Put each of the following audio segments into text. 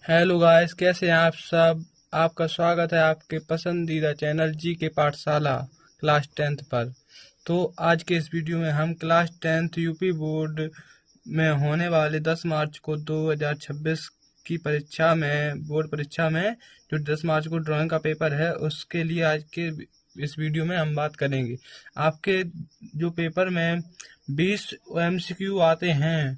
Hello guys, कैसे हैं आप सब। आपका स्वागत है आपके पसंदीदा चैनल जी के पाठशाला क्लास 10th पर। तो आज के इस वीडियो में हम क्लास 10th यूपी बोर्ड में होने वाले 10 मार्च को 2026 की परीक्षा में, बोर्ड परीक्षा में जो 10 मार्च को ड्राइंग का पेपर है, उसके लिए आज के इस वीडियो में हम बात करेंगे। आपके जो पेपर में 20 MCQ आते हैं,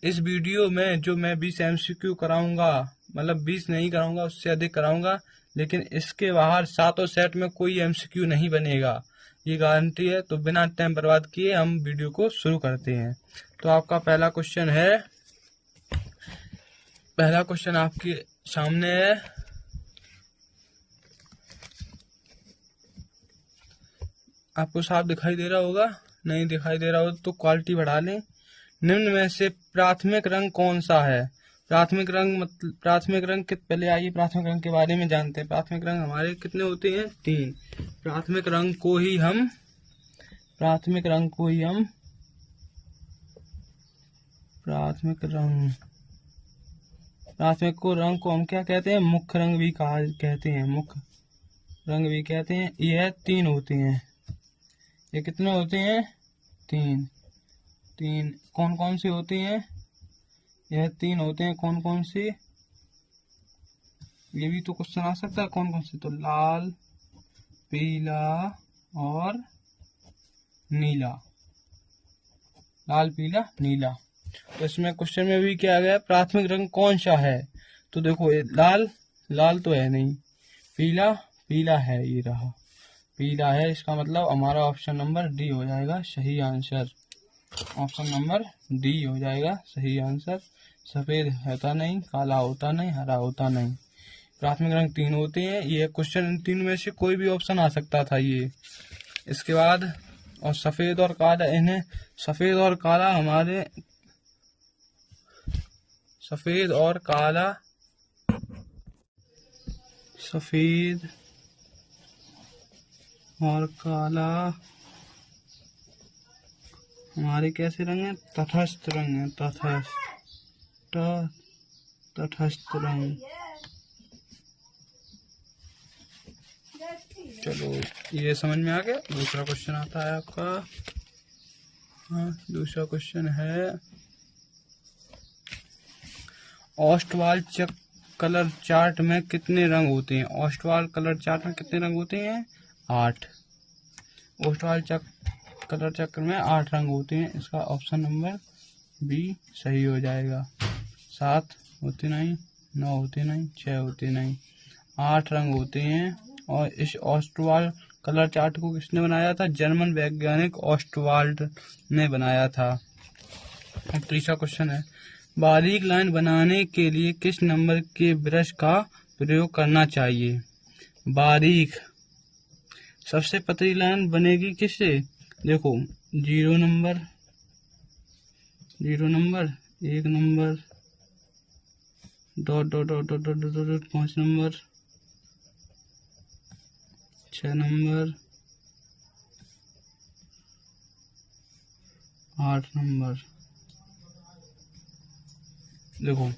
इस वीडियो में जो मैं 20 MCQ कराऊंगा, मतलब 20 नहीं कराऊंगा, उससे अधिक कराऊंगा, लेकिन इसके बाहर सातों सेट में कोई MCQ नहीं बनेगा, ये गारंटी है। तो बिना टाइम बर्बाद किए हम वीडियो को शुरू करते हैं। तो आपका पहला क्वेश्चन आपके सामने है। आपको साफ दिखाई दे रहा होगा, नहीं दिखाई दे रहा हो तो क्वालिटी बढ़ा लें। निम्न में से प्राथमिक रंग कौन सा है। प्राथमिक रंग के पहले आइए प्राथमिक रंग के बारे में जानते हैं। प्राथमिक रंग हमारे कितने होते हैं? 3। प्राथमिक रंग को ही हम प्राथमिक रंग को हम क्या कहते हैं? मुख्य रंग भी कहते हैं। मुख्य रंग भी कहते हैं। यह 3 होते हैं। ये कितने होते हैं? 3। कौन कौन से होते हैं? यह 3 होते हैं। कौन कौन से? ये भी तो क्वेश्चन आ सकता है, कौन कौन से? तो लाल, पीला और नीला। लाल, पीला, नीला। तो इसमें क्वेश्चन में भी क्या गया, प्राथमिक रंग कौन सा है? तो देखो, ये लाल तो है नहीं। पीला है, ये रहा पीला है। इसका मतलब हमारा ऑप्शन नंबर डी हो जाएगा सही आंसर। ऑप्शन नंबर डी हो जाएगा सही आंसर। सफेद होता नहीं, काला होता नहीं, हरा होता नहीं। प्राथमिक रंग 3 होते हैं। ये क्वेश्चन 3 में से कोई भी ऑप्शन आ सकता था ये। इसके बाद और सफेद और काला, इन्हें सफेद और काला हमारे सफेद और काला हमारे कैसे रंग है? तटस्थ रंग है। तटस्थ रंग। चलो, ये समझ में आ गया। दूसरा क्वेश्चन आता है आपका। दूसरा क्वेश्चन है, ऑस्टवाल कलर चार्ट में कितने रंग होते हैं? ऑस्टवाल कलर चार्ट में कितने रंग होते हैं? 8। ऑस्टवाल कलर चक्र में 8 रंग होते हैं। इसका ऑप्शन नंबर बी सही हो जाएगा। 7 होते नहीं, 9 होते नहीं, 6 होते नहीं, 8 रंग होते हैं। और इस ऑस्टवाल कलर चार्ट को किसने बनाया था? जर्मन वैज्ञानिक ऑस्टवाल्ड ने बनाया था। अब तीसरा क्वेश्चन है, बारीक लाइन बनाने के लिए किस नंबर के ब्रश का प्रयोग करना चाहिए? बारीक सबसे पतली लाइन बनेगी किससे? देखो, 0 number, 1 number, dot dot dot dot dot dot 5 number, 6 number, 8 number. देखो,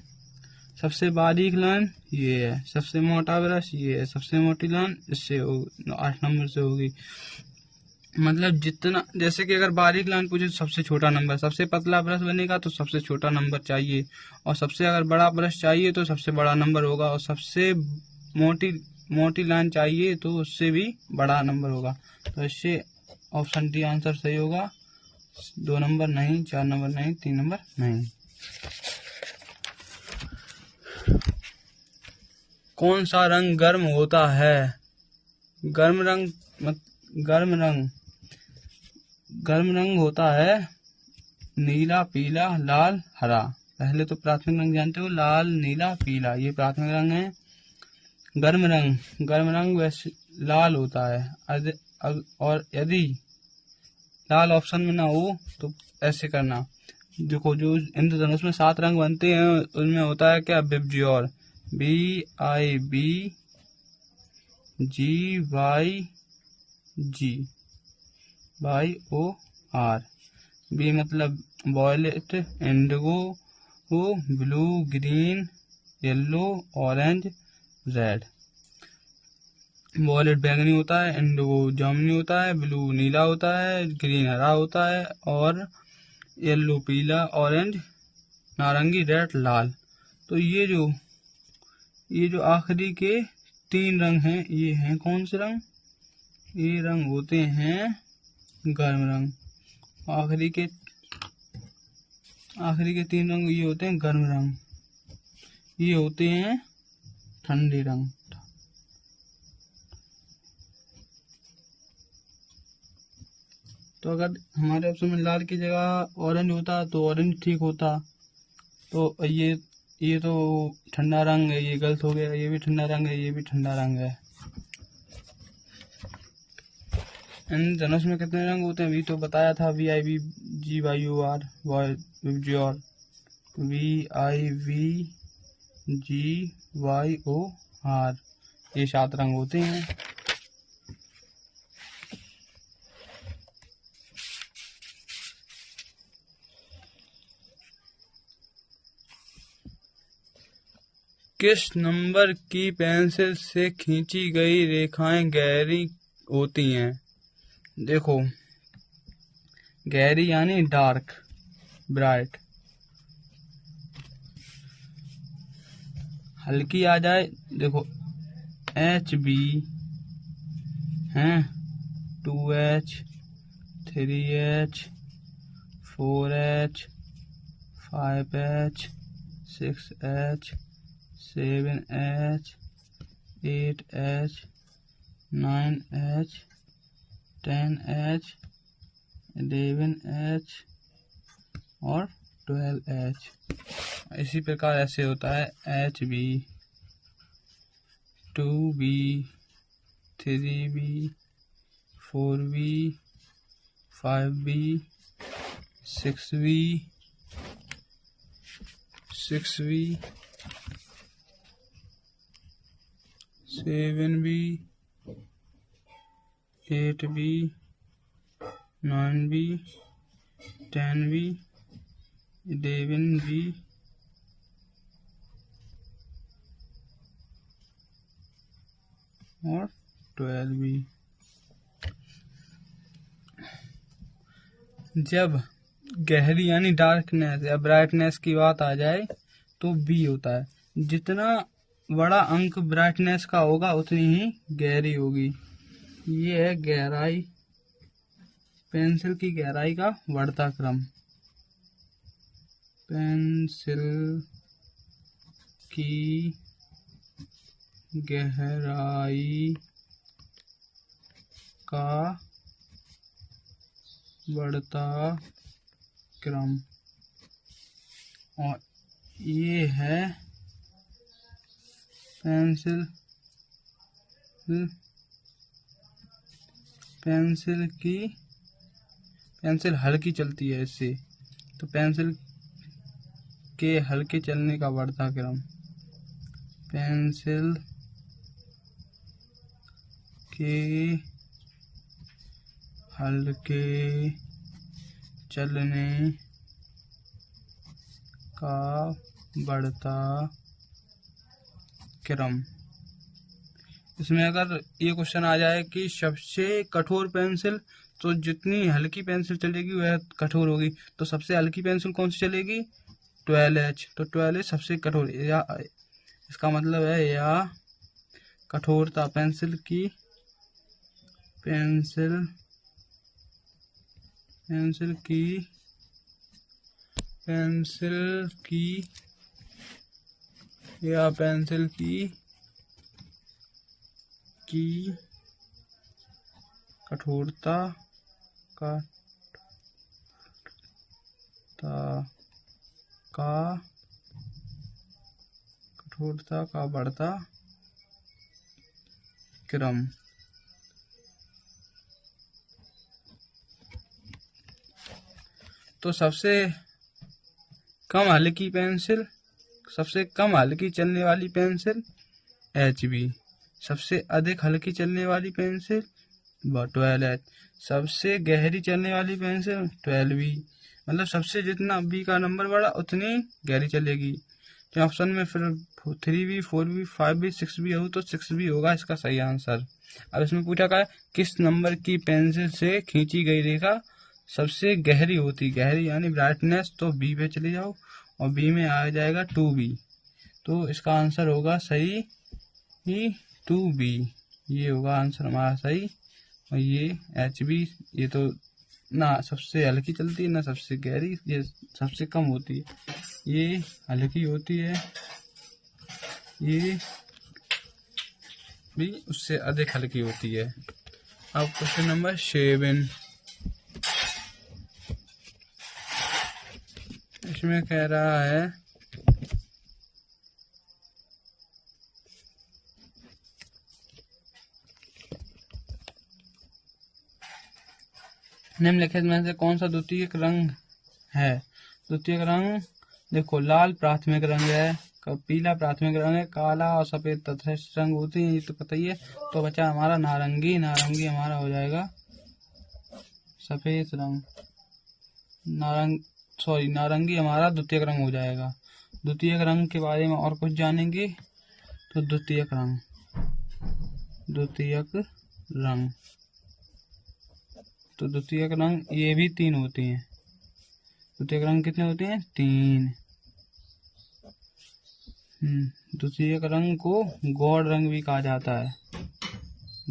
सबसे बारीक लाइन ये है, सबसे मोटा ब्रश ये है, सबसे मोटी लाइन इससे 8 नंबर से होगी। मतलब जितना, जैसे कि अगर बारीक लाइन पूछे तो सबसे छोटा नंबर, सबसे पतला ब्रश बनेगा तो सबसे छोटा नंबर चाहिए, और सबसे अगर बड़ा ब्रश चाहिए तो सबसे बड़ा नंबर होगा, और सबसे मोटी लाइन चाहिए तो उससे भी बड़ा नंबर होगा। तो इससे ऑप्शन डी आंसर सही होगा। 2 नंबर नहीं, 4 नंबर नहीं, 3 नंबर नहीं। कौन सा रंग गर्म होता है? गर्म रंग होता है नीला, पीला, लाल, हरा। पहले तो प्राथमिक रंग जानते हो, लाल, नीला, पीला, ये प्राथमिक रंग है। गर्म रंग वैसे लाल होता है। और यदि लाल ऑप्शन में ना हो तो ऐसे करना। देखो, जो इंद्रधनुष में 7 रंग बनते हैं उनमें होता है क्या? VIBGYOR, BIBGYG। YOR। बी मतलब violet, indigo, blue, green, yellow, orange, red. Violet बैंगनी होता है, इंडिगो जामुनी होता है, ब्लू नीला होता है, ग्रीन हरा होता है और येलो पीला, ऑरेंज नारंगी, रेड लाल। तो ये जो आखिरी के 3 रंग हैं, ये हैं कौन से रंग? ये रंग होते हैं गर्म रंग। आखिरी के 3 रंग ये होते हैं गर्म रंग, ये होते हैं ठंडे रंग। तो अगर हमारे ऑप्शन में लाल की जगह ऑरेंज होता तो ऑरेंज ठीक होता। तो ये तो ठंडा रंग है, ये गलत हो गया। ये भी ठंडा रंग है, ये भी ठंडा रंग है। धनुष में कितने रंग होते हैं? अभी तो बताया था, VIVGYOR, VIVGYOR, ये 7 रंग होते हैं। किस नंबर की पेंसिल से खींची गई रेखाएं गहरी होती हैं? देखो, गहरी यानी डार्क, ब्राइट। हल्की आ जाए, देखो HB हैं, 2H, 3H, 4H, 5H, 6H, 7H, 8H, 9H, 10H, 11H और 12H। इसी प्रकार ऐसे होता है HB, 2B, 3B, 4B, 5B, 6B, 7B, 8B, 9B, 10B, 11B और 12B। जब गहरी यानी डार्कनेस या ब्राइटनेस की बात आ जाए तो B होता है। जितना बड़ा अंक ब्राइटनेस का होगा उतनी ही गहरी होगी। ये है गहराई, पेंसिल की गहराई का बढ़ता क्रम। पेंसिल की गहराई का बढ़ता क्रम। और ये है पेंसिल हल्की चलती है इससे, तो पेंसिल के हल्के चलने का बढ़ता क्रम। पेंसिल के हल्के चलने का बढ़ता क्रम। इसमें अगर ये क्वेश्चन आ जाए कि सबसे कठोर पेंसिल, तो जितनी हल्की पेंसिल चलेगी वह कठोर होगी। तो सबसे हल्की पेंसिल कौन सी चलेगी? 12H। तो 12H सबसे कठोर, या इसका मतलब है या कठोरता पेंसिल की कठोरता का बढ़ता क्रम। तो सबसे कम हल्की चलने वाली पेंसिल HB, सबसे अधिक हल्की चलने वाली पेंसिल 12H, सबसे गहरी चलने वाली पेंसिल 12B। मतलब सबसे जितना B का नंबर बढ़ा उतनी गहरी चलेगी। तो ऑप्शन में फिर 3B 4B 5B 6B हो तो 6B होगा इसका सही आंसर। अब इसमें पूछा क्या है, किस नंबर की पेंसिल से खींची गई रेखा सबसे गहरी होती, गहरी यानी ब्राइटनेस, तो बी पे चले जाओ और बी में आ जाएगा 2B। तो इसका आंसर होगा सही ही 2B, ये होगा आंसर हमारा सही। और ये HB, ये तो ना सबसे हल्की चलती है ना सबसे गहरी, ये सबसे कम होती है, ये हल्की होती है, ये भी उससे अधिक हल्की होती है। अब क्वेश्चन नंबर 7, इसमें कह रहा है निम्नलिखित में से कौन सा द्वितीयक रंग है। द्वितीयक रंग देखो, लाल प्राथमिक रंग है, पीला प्राथमिक रंग है, काला और सफेद तटस्थ रंग होते हैं, ये तो पता ही है। तो बचा हमारा नारंगी, नारंगी हमारा हो जाएगा सफेद रंग, नारंगी हमारा द्वितीयक रंग हो जाएगा। द्वितीयक रंग के बारे में और कुछ जानेंगे तो द्वितीयक रंग, द्वितीयक रंग, तो द्वितीयक रंग ये भी 3 होते हैं। द्वितीयक रंग कितने होते हैं? 3। द्वितीयक रंग को गौड़ रंग भी कहा जाता है,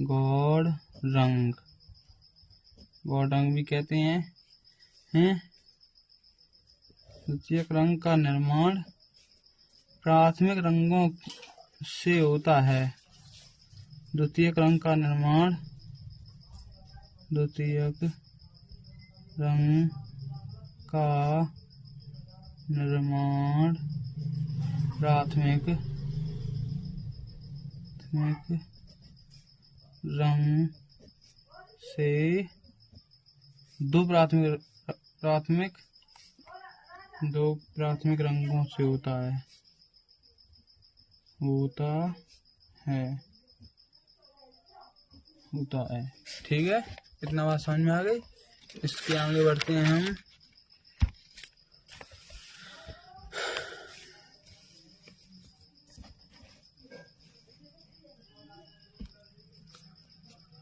गौड़ रंग, गौड़ रंग भी कहते हैं। द्वितीयक रंग का निर्माण प्राथमिक रंगों से होता है। द्वितीयक रंग का निर्माण, द्वितीयक रंग का निर्माण प्राथमिक रंग से दो प्राथमिक रंगों से होता है। ठीक है, इतना बात समझ में आ गई। इसके आगे बढ़ते हैं हम।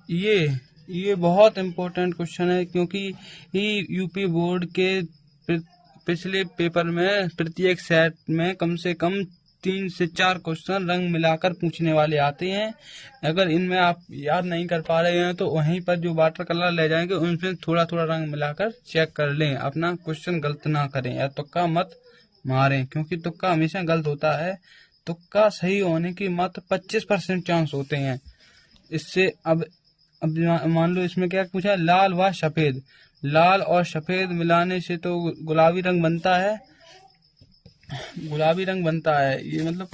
ये बहुत इम्पोर्टेंट क्वेश्चन है, क्योंकि यूपी बोर्ड के पिछले पेपर में प्रत्येक सेट में कम से कम 3 से 4 क्वेश्चन रंग मिलाकर पूछने वाले आते हैं। अगर इनमें आप याद नहीं कर पा रहे हैं तो वहीं पर जो वाटर कलर ले जाएंगे उनमें थोड़ा थोड़ा रंग मिलाकर चेक कर लें, अपना क्वेश्चन गलत ना करें या तुक्का मत मारें, क्योंकि तुक्का हमेशा गलत होता है। तुक्का सही होने की मात्र 25% चांस होते हैं। इससे अब मान लो इसमें क्या पूछा, लाल व सफेद, लाल और सफेद मिलाने से तो गुलाबी रंग बनता है, गुलाबी रंग बनता है। ये मतलब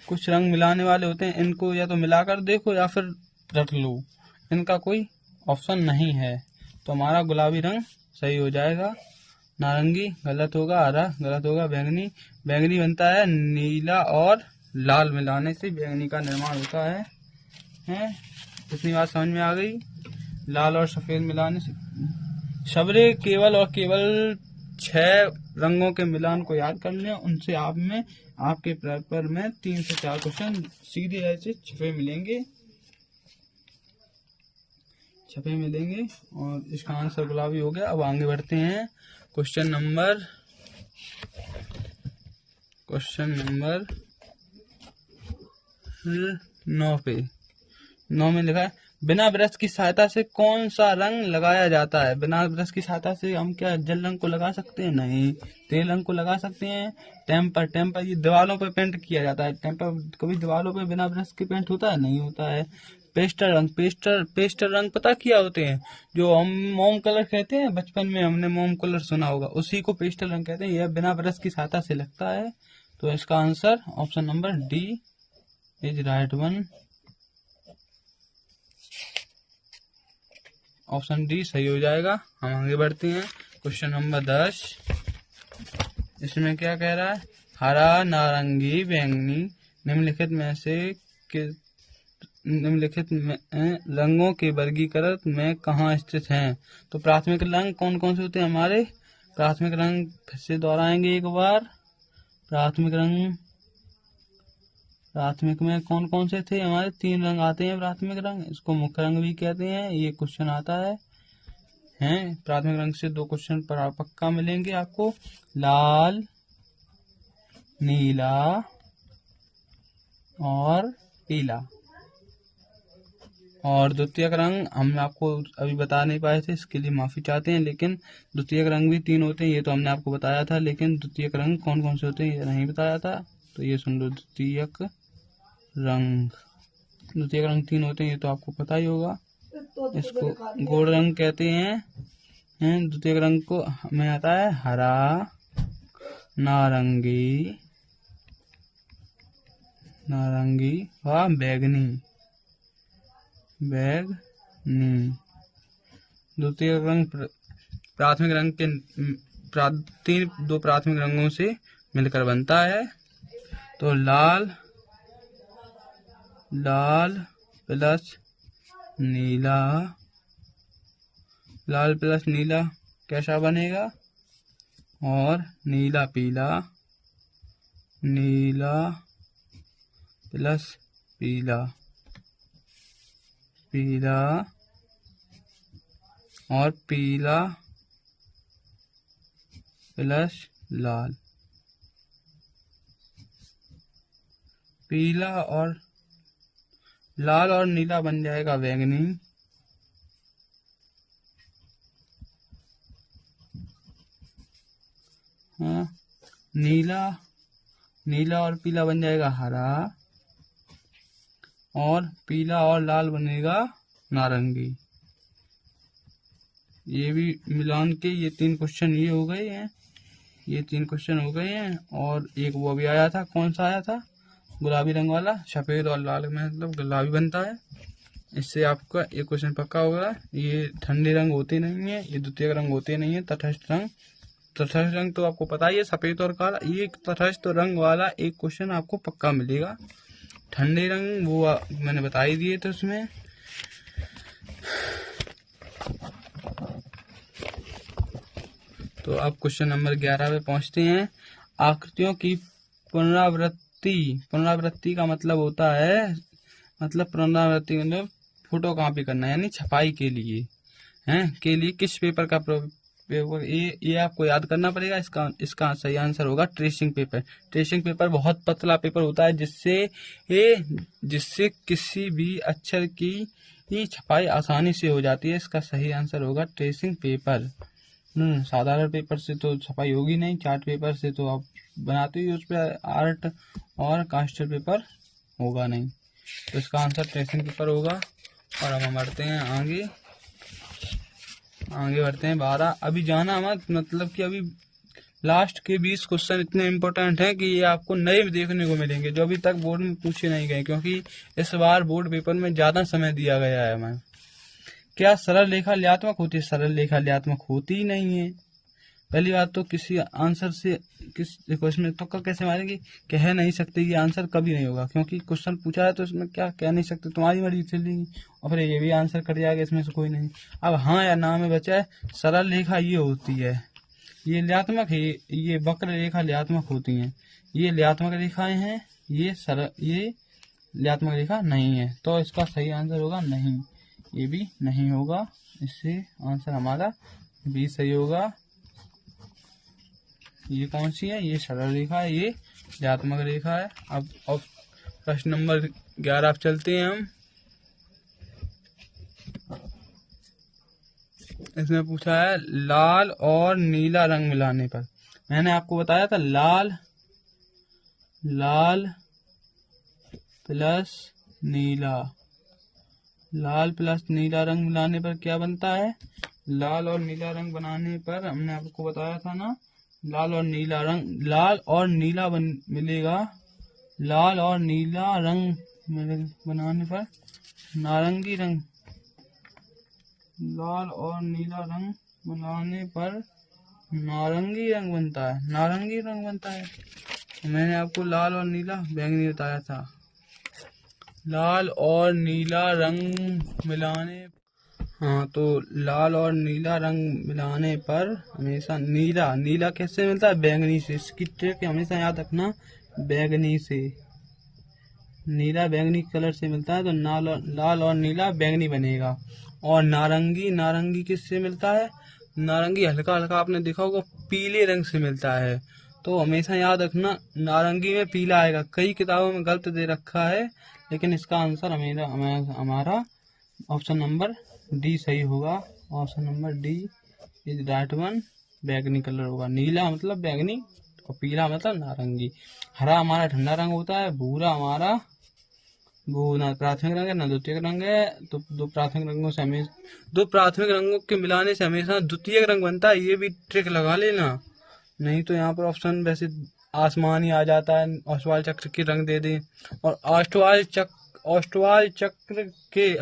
कुछ रंग मिलाने वाले होते हैं, इनको या तो मिलाकर देखो या फिर रख लो, इनका कोई ऑप्शन नहीं है। तो हमारा गुलाबी रंग सही हो जाएगा। नारंगी गलत होगा, हरा गलत होगा, बैंगनी, बैंगनी बनता है नीला और लाल मिलाने से बैंगनी का निर्माण होता है। इतनी बात समझ में आ गई। लाल और सफेद मिलाने से सबरे केवल और केवल 6 रंगों के मिलान को याद कर लें, उनसे आपके पेपर में 3 से 4 क्वेश्चन सीधे ऐसे छपे मिलेंगे और इसका आंसर गुलाबी हो गया। अब आगे बढ़ते हैं क्वेश्चन नंबर 9 पे। 9 में लिखा है, बिना ब्रश की सहायता से कौन सा रंग लगाया जाता है। बिना ब्रश की सहायता से हम क्या जल रंग को लगा सकते हैं? नहीं। तेल रंग को लगा सकते हैं। टेम्पर ये दीवारों पे पेंट किया जाता है। टेम्पर कभी दीवारों पे बिना ब्रश के पेंट होता है? नहीं होता है। पेस्टल रंग पता क्या होते हैं? जो हम मोम कलर कहते हैं, बचपन में हमने मोम कलर सुना होगा, उसी को पेस्टल रंग कहते हैं। यह बिना ब्रश की सहायता से लगता है। तो इसका answer option number D is right one. Option D सही हो जाएगा। हम आगे बढ़ते हैं क्वेश्चन नंबर 10। इसमें क्या कह रहा है, हरा, नारंगी, बैंगनी निम्नलिखित में रंगों के वर्गीकरण में कहाँ स्थित हैं। तो प्राथमिक रंग कौन कौन से होते हैं हमारे? प्राथमिक रंग फिर से दोहराएंगे एक बार। प्राथमिक में कौन कौन से थे हमारे? 3 रंग आते हैं प्राथमिक रंग, इसको मुख्य रंग भी कहते हैं। ये क्वेश्चन आता है प्राथमिक रंग से 2 क्वेश्चन पर पक्का मिलेंगे आपको, लाल, नीला और पीला। और द्वितीयक रंग हम आपको अभी बता नहीं पाए थे, इसके लिए माफी चाहते हैं, लेकिन द्वितीयक रंग भी 3 होते हैं, ये तो हमने आपको बताया था, लेकिन द्वितीयक रंग कौन कौन से होते हैं ये नहीं बताया था, तो ये सुन लो। द्वितीयक रंग 3 होते हैं, ये तो आपको पता ही होगा। इसको गोल्ड रंग कहते हैं। द्वितीयक रंग को हमें आता है हरा, नारंगी व बैगनी। द्वितीयक रंग प्राथमिक रंग के 2 प्राथमिक रंगों से मिलकर बनता है। तो लाल प्लस नीला कैसा बनेगा? और नीला प्लस पीला और पीला प्लस लाल। पीला और लाल और नीला बन जाएगा बैंगनी। नीला और पीला बन जाएगा हरा, और पीला और लाल बनेगा नारंगी। ये भी मिलान के ये 3 क्वेश्चन ये हो गए हैं। और एक वो भी आया था, कौन सा आया था? गुलाबी रंग वाला, सफेद और लाल में मतलब गुलाबी बनता है। इससे आपका एक क्वेश्चन पक्का होगा। ये ठंडे रंग होते नहीं है, ये द्वितीयक रंग होते नहीं है। तटस्थ रंग तो आपको पता ही है, सफेद और काला। ये तटस्थ रंग वाला एक क्वेश्चन आपको पक्का मिलेगा। ठंडे रंग वो मैंने बता ही दिए थे उसमें। तो अब क्वेश्चन नंबर 11 पे पहुंचते हैं। आकृतियों की पुनरावृत्ति का मतलब होता है, पुनरावृत्ति मतलब फोटो कॉपी करना, यानी छपाई के लिए किस पेपर का पेपर? ये आपको याद करना पड़ेगा। इसका सही आंसर होगा ट्रेसिंग पेपर। ट्रेसिंग पेपर बहुत पतला पेपर होता है, जिससे किसी भी अक्षर की छपाई आसानी से हो जाती है। इसका सही आंसर होगा ट्रेसिंग पेपर। साधारण पेपर से तो छपाई होगी नहीं, चार्ट पेपर से तो आप बनाते ही उस पर आर्ट और कास्टर पेपर होगा नहीं, तो इसका आंसर ट्रेसिंग पेपर होगा। और अब हम बढ़ते हैं आगे बढ़ते हैं 12। अभी जाना मत, मतलब कि अभी लास्ट के 20 क्वेश्चन इतने इम्पोर्टेंट हैं कि ये आपको नए देखने को मिलेंगे, जो अभी तक बोर्ड में पूछे नहीं गए, क्योंकि इस बार बोर्ड पेपर में ज्यादा समय दिया गया है हमें। क्या सरल रेखा ल्यात्मक होती है? सरल रेखा ल्यात्मक होती ही नहीं है। पहली बात तो किसी आंसर से देखो, इसमें तुक्का कैसे मारेंगे? कह नहीं सकते, ये आंसर कभी नहीं होगा, क्योंकि क्वेश्चन पूछा है तो इसमें क्या कह नहीं सकते, तुम्हारी मर्जी चलेगी, और फिर ये भी आंसर कट जाएगा, इसमें से कोई नहीं। अब हाँ या ना में बचा है। सरल रेखा ये होती है, ये ल्यात्मक है, ये वक्र रेखा ल्यात्मक होती है, ये ल्यात्मक रेखाएं हैं, ये ल्यात्मक रेखा नहीं है। तो इसका सही आंसर होगा नहीं, ये भी नहीं होगा। इससे आंसर हमारा भी सही होगा। ये कौन सी है? ये सरल रेखा है, ये ल्यात्मक रेखा है। अब प्रश्न नंबर 11 आप चलते हैं हम। इसमें पूछा है लाल और नीला रंग मिलाने पर। मैंने आपको बताया था लाल प्लस नीला रंग मिलाने पर क्या बनता है? लाल और नीला रंग बनाने पर हमने आपको बताया था ना, लाल और नीला मिलेगा। लाल और नीला रंग बनाने पर नारंगी रंग, लाल और नीला रंग बनाने पर नारंगी रंग बनता है। मैंने आपको लाल और नीला बैंगनी बताया था। लाल और नीला रंग मिलाने हाँ, तो लाल और नीला रंग मिलाने पर हमेशा नीला कैसे मिलता है? बैंगनी से। इसकी ट्रिक हमेशा याद रखना, बैंगनी से। नीला बैंगनी कलर से मिलता है, तो लाल और नीला बैंगनी बनेगा। और नारंगी किससे मिलता है? नारंगी हल्का हल्का आपने देखा होगा पीले रंग से मिलता है। तो हमेशा याद रखना, नारंगी में पीला आएगा। कई किताबों में गलत दे रखा है, लेकिन इसका आंसर हमारा ऑप्शन नंबर डी सही होगा। Option number D is right one. बैंगनी कलर होगा। नीला मतलब बैंगनी और पीला मतलब नारंगी। हरा हमारा ठंडा रंग होता है। भूरा हमारा वो ना प्राथमिक रंग है ना द्वितीयक रंग है। तो दो प्राथमिक रंगों के मिलाने से हमेशा द्वितीयक रंग बनता है। ये भी ट्रिक लगा लेना, नहीं तो यहाँ पर ऑप्शन वैसे आसमानी आ जाता है। ऑस्टवाल चक्र के रंग दे दें। और ऑस्टवाल चक्र के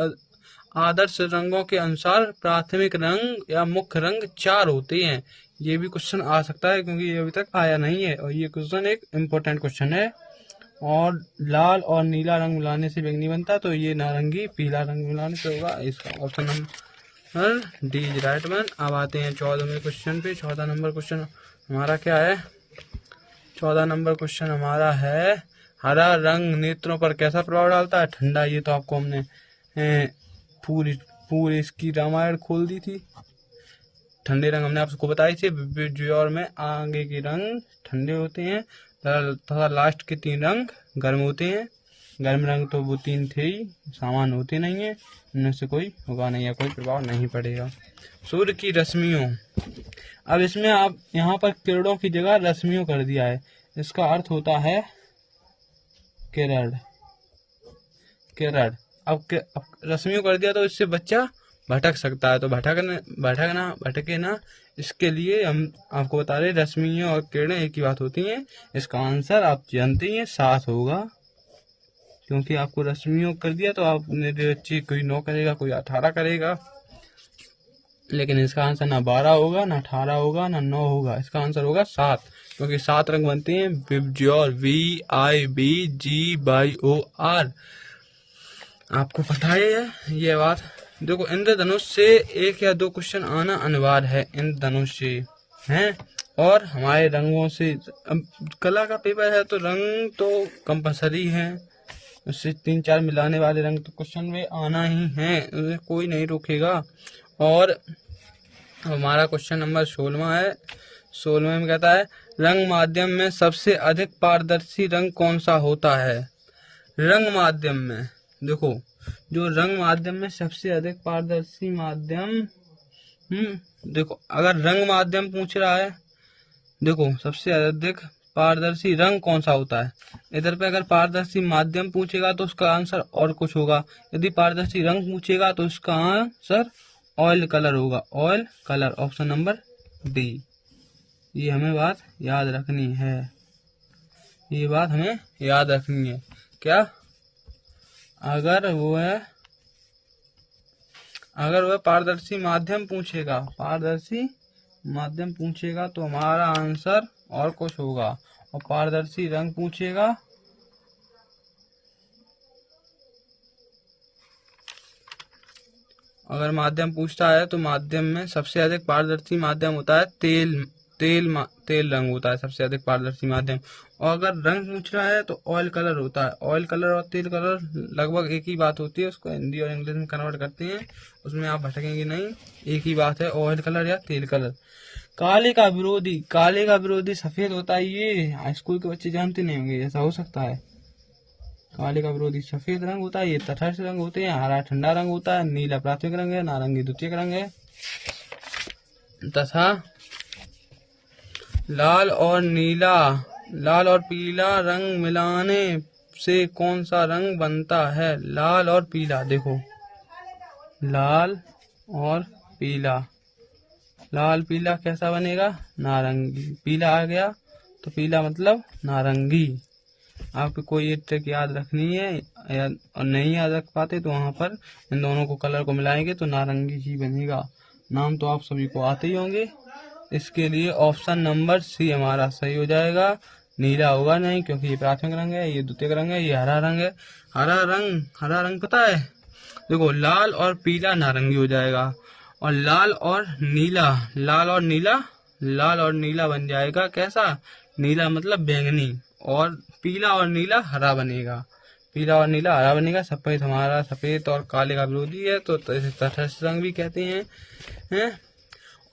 आदर्श रंगों के अनुसार प्राथमिक रंग या मुख्य रंग 4 होते हैं। ये भी क्वेश्चन आ सकता है, क्योंकि ये अभी तक आया नहीं है और ये क्वेश्चन एक इम्पोर्टेंट क्वेश्चन है। और लाल और नीला रंग मिलाने से बैंगनी बनता है, तो ये नारंगी पीला रंग मिलाने से होगा। इसका option number D is right one. अब आते हैं 14वें क्वेश्चन पे। 14 नंबर क्वेश्चन हमारा क्या है? 14 नंबर क्वेश्चन हमारा है, हरा रंग नेत्रों पर कैसा प्रभाव डालता है? ठंडा। ये तो आपको हमने पूरी इसकी रामायण खोल दी थी। ठंडे रंग हमने आपको बताई थी। विजुअल में आगे के रंग ठंडे होते हैं तथा लास्ट के 3 रंग गर्म होते हैं। गर्म रंग तो वो 3 थे ही, सामान होते नहीं है। इनमें से कोई होगा नहीं या कोई प्रभाव नहीं पड़ेगा। सूर्य की रश्मियों, अब इसमें आप यहाँ पर किरणों की जगह रश्मियों कर दिया है। इसका अर्थ होता है किरण। अब रश्मियों कर दिया तो इससे बच्चा भटक सकता है। तो भटके ना, इसके लिए हम आपको बता रहे रश्मियों और किरणें एक ही बात होती हैं। इसका आंसर आप जानते ही हैं 7 होगा, क्योंकि आपको रश्मियों कर दिया तो आपने बच्चे कोई 9 करेगा, कोई 18 करेगा, लेकिन इसका आंसर ना 12 होगा, ना 18 होगा, ना 9 होगा। इसका आंसर होगा 7, क्योंकि 7 रंग बनते हैं विबज्योर, VIBGYOR। आपको पता है ये बात। देखो, इंद्रधनुष से 1 या 2 क्वेश्चन आना अनिवार्य है। इंद्रधनुष से हैं और हमारे रंगों से। अब कला का पेपर है तो रंग तो कंपलसरी है, उससे 3-4 मिलाने वाले रंग तो क्वेश्चन में आना ही है, उसे कोई नहीं रोकेगा। और हमारा क्वेश्चन नंबर 16 है। 16 में कहता है, रंग माध्यम में सबसे अधिक पारदर्शी रंग कौन सा होता है? रंग माध्यम में देखो, जो रंग माध्यम में सबसे अधिक पारदर्शी माध्यम, देखो अगर रंग माध्यम पूछ रहा है, देखो सबसे अधिक पारदर्शी रंग कौन सा होता है। इधर पे अगर पारदर्शी माध्यम पूछेगा तो उसका आंसर और कुछ होगा। यदि पारदर्शी रंग पूछेगा तो उसका आंसर ऑयल कलर होगा। Oil colour, option number D. ये हमें बात याद रखनी है। ये बात हमें याद रखनी है। क्या? अगर वो पारदर्शी माध्यम पूछेगा तो हमारा आंसर और कुछ होगा। और पारदर्शी रंग पूछेगा अगर माध्यम पूछता है तो माध्यम में सबसे अधिक पारदर्शी माध्यम होता है तेल रंग होता है सबसे अधिक पारदर्शी माध्यम। और अगर रंग पूछ रहा है तो ऑयल कलर होता है। ऑयल कलर और तेल कलर लगभग एक ही बात होती है, उसको हिंदी और इंग्लिश में कन्वर्ट करते हैं, उसमें आप भटकेंगे नहीं, एक ही बात है, ऑयल कलर या तेल कलर। काले का विरोधी सफेद होता है। ये हाई स्कूल के बच्चे जानते नहीं होंगे, ऐसा हो सकता है। काले का विरोधी सफेद रंग होता है। ये तटस्थ रंग होते हैं। हरा ठंडा रंग होता है। नीला प्राथमिक रंग है। नारंगी द्वितीयक रंग है। तथा लाल और पीला रंग मिलाने से कौन सा रंग बनता है? लाल और पीला, देखो लाल और पीला कैसा बनेगा? नारंगी। पीला आ गया तो पीला मतलब नारंगी। आपको कोई ये ट्रिक याद रखनी है और नहीं याद रख पाते तो वहाँ पर इन दोनों को कलर को मिलाएंगे तो नारंगी ही बनेगा। नाम तो आप सभी को आते ही होंगे। इसके लिए ऑप्शन नंबर सी हमारा सही हो जाएगा। नीला होगा नहीं, क्योंकि ये प्राथमिक रंग है, ये द्वितीयक रंग है, ये हरा रंग है। हरा रंग पता है, देखो लाल और पीला नारंगी हो जाएगा, और लाल और नीला, लाल और नीला बन जाएगा कैसा, नीला मतलब बैंगनी, और पीला और नीला हरा बनेगा, पीला और नीला हरा बनेगा। सफेद हमारा सफेद और काले का विरोधी है, तो इसे तटस्थ रंग भी कहते हैं।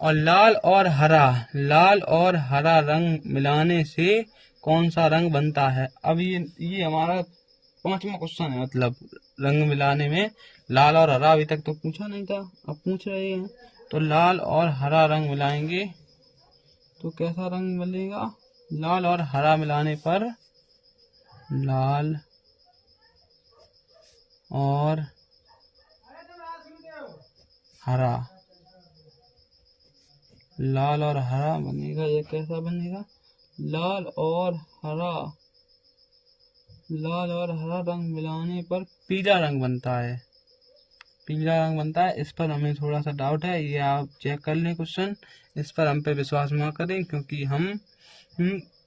और लाल और हरा रंग मिलाने से कौन सा रंग बनता है। अब ये हमारा 5वां क्वेश्चन है, मतलब रंग मिलाने में लाल और हरा अभी तक तो पूछा नहीं था, अब पूछ रहे हैं। तो लाल और हरा रंग मिलाएंगे तो कैसा रंग बनेगा, लाल और हरा मिलाने पर लाल और हरा, लाल और हरा बनेगा। ये कैसा बनेगा, लाल और हरा रंग मिलाने पर पीला रंग बनता है, पीला रंग बनता है। इस पर हमें थोड़ा सा डाउट है, ये आप चेक कर लें क्वेश्चन, इस पर हम पे विश्वास ना करें, क्योंकि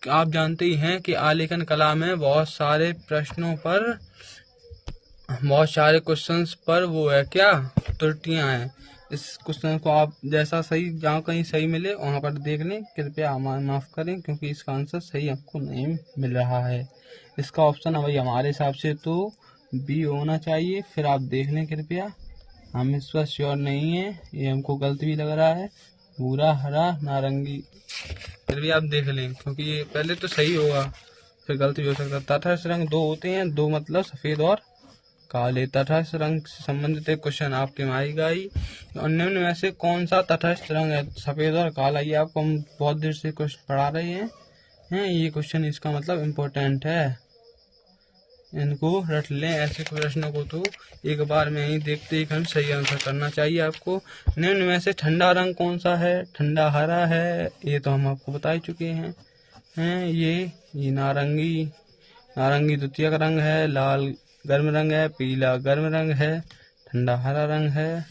आप जानते ही हैं कि आलेखन कला में बहुत सारे क्वेश्चंस पर वो है क्या, त्रुटियां हैं। इस क्वेश्चन को आप जैसा सही, जहाँ कहीं सही मिले वहाँ पर देख लें, कृपया माफ़ करें, क्योंकि इसका आंसर सही हमको नहीं मिल रहा है। इसका ऑप्शन है भाई हमारे हिसाब से तो बी होना चाहिए, फिर आप देख लें कृपया, हम इस पर श्योर नहीं है, ये हमको गलत भी लग रहा है, भूरा हरा नारंगी, फिर भी आप देख लें, क्योंकि ये पहले तो सही होगा फिर गलत भी हो सकता है। तटस्थ रंग दो होते हैं, दो मतलब सफेद और काले। तटस्थ रंग से संबंधित एक क्वेश्चन आपके में आएगा ही, और निम्न में से कौन सा तटस्थ रंग है, सफेद और काला। ये आपको हम बहुत देर से क्वेश्चन पढ़ा रहे हैं, ये क्वेश्चन इसका मतलब इम्पोर्टेंट है, इनको रट लें। ऐसे प्रश्नों को तो एक बार में ही देखते ही हम सही आंसर करना चाहिए आपको। निम्न में से ठंडा रंग कौन सा है, ठंडा हरा है, ये तो हम आपको बता ही चुके हैं। ये नारंगी द्वितीयक रंग है, लाल गर्म रंग है, पीला गर्म रंग है, ठंडा हरा रंग है।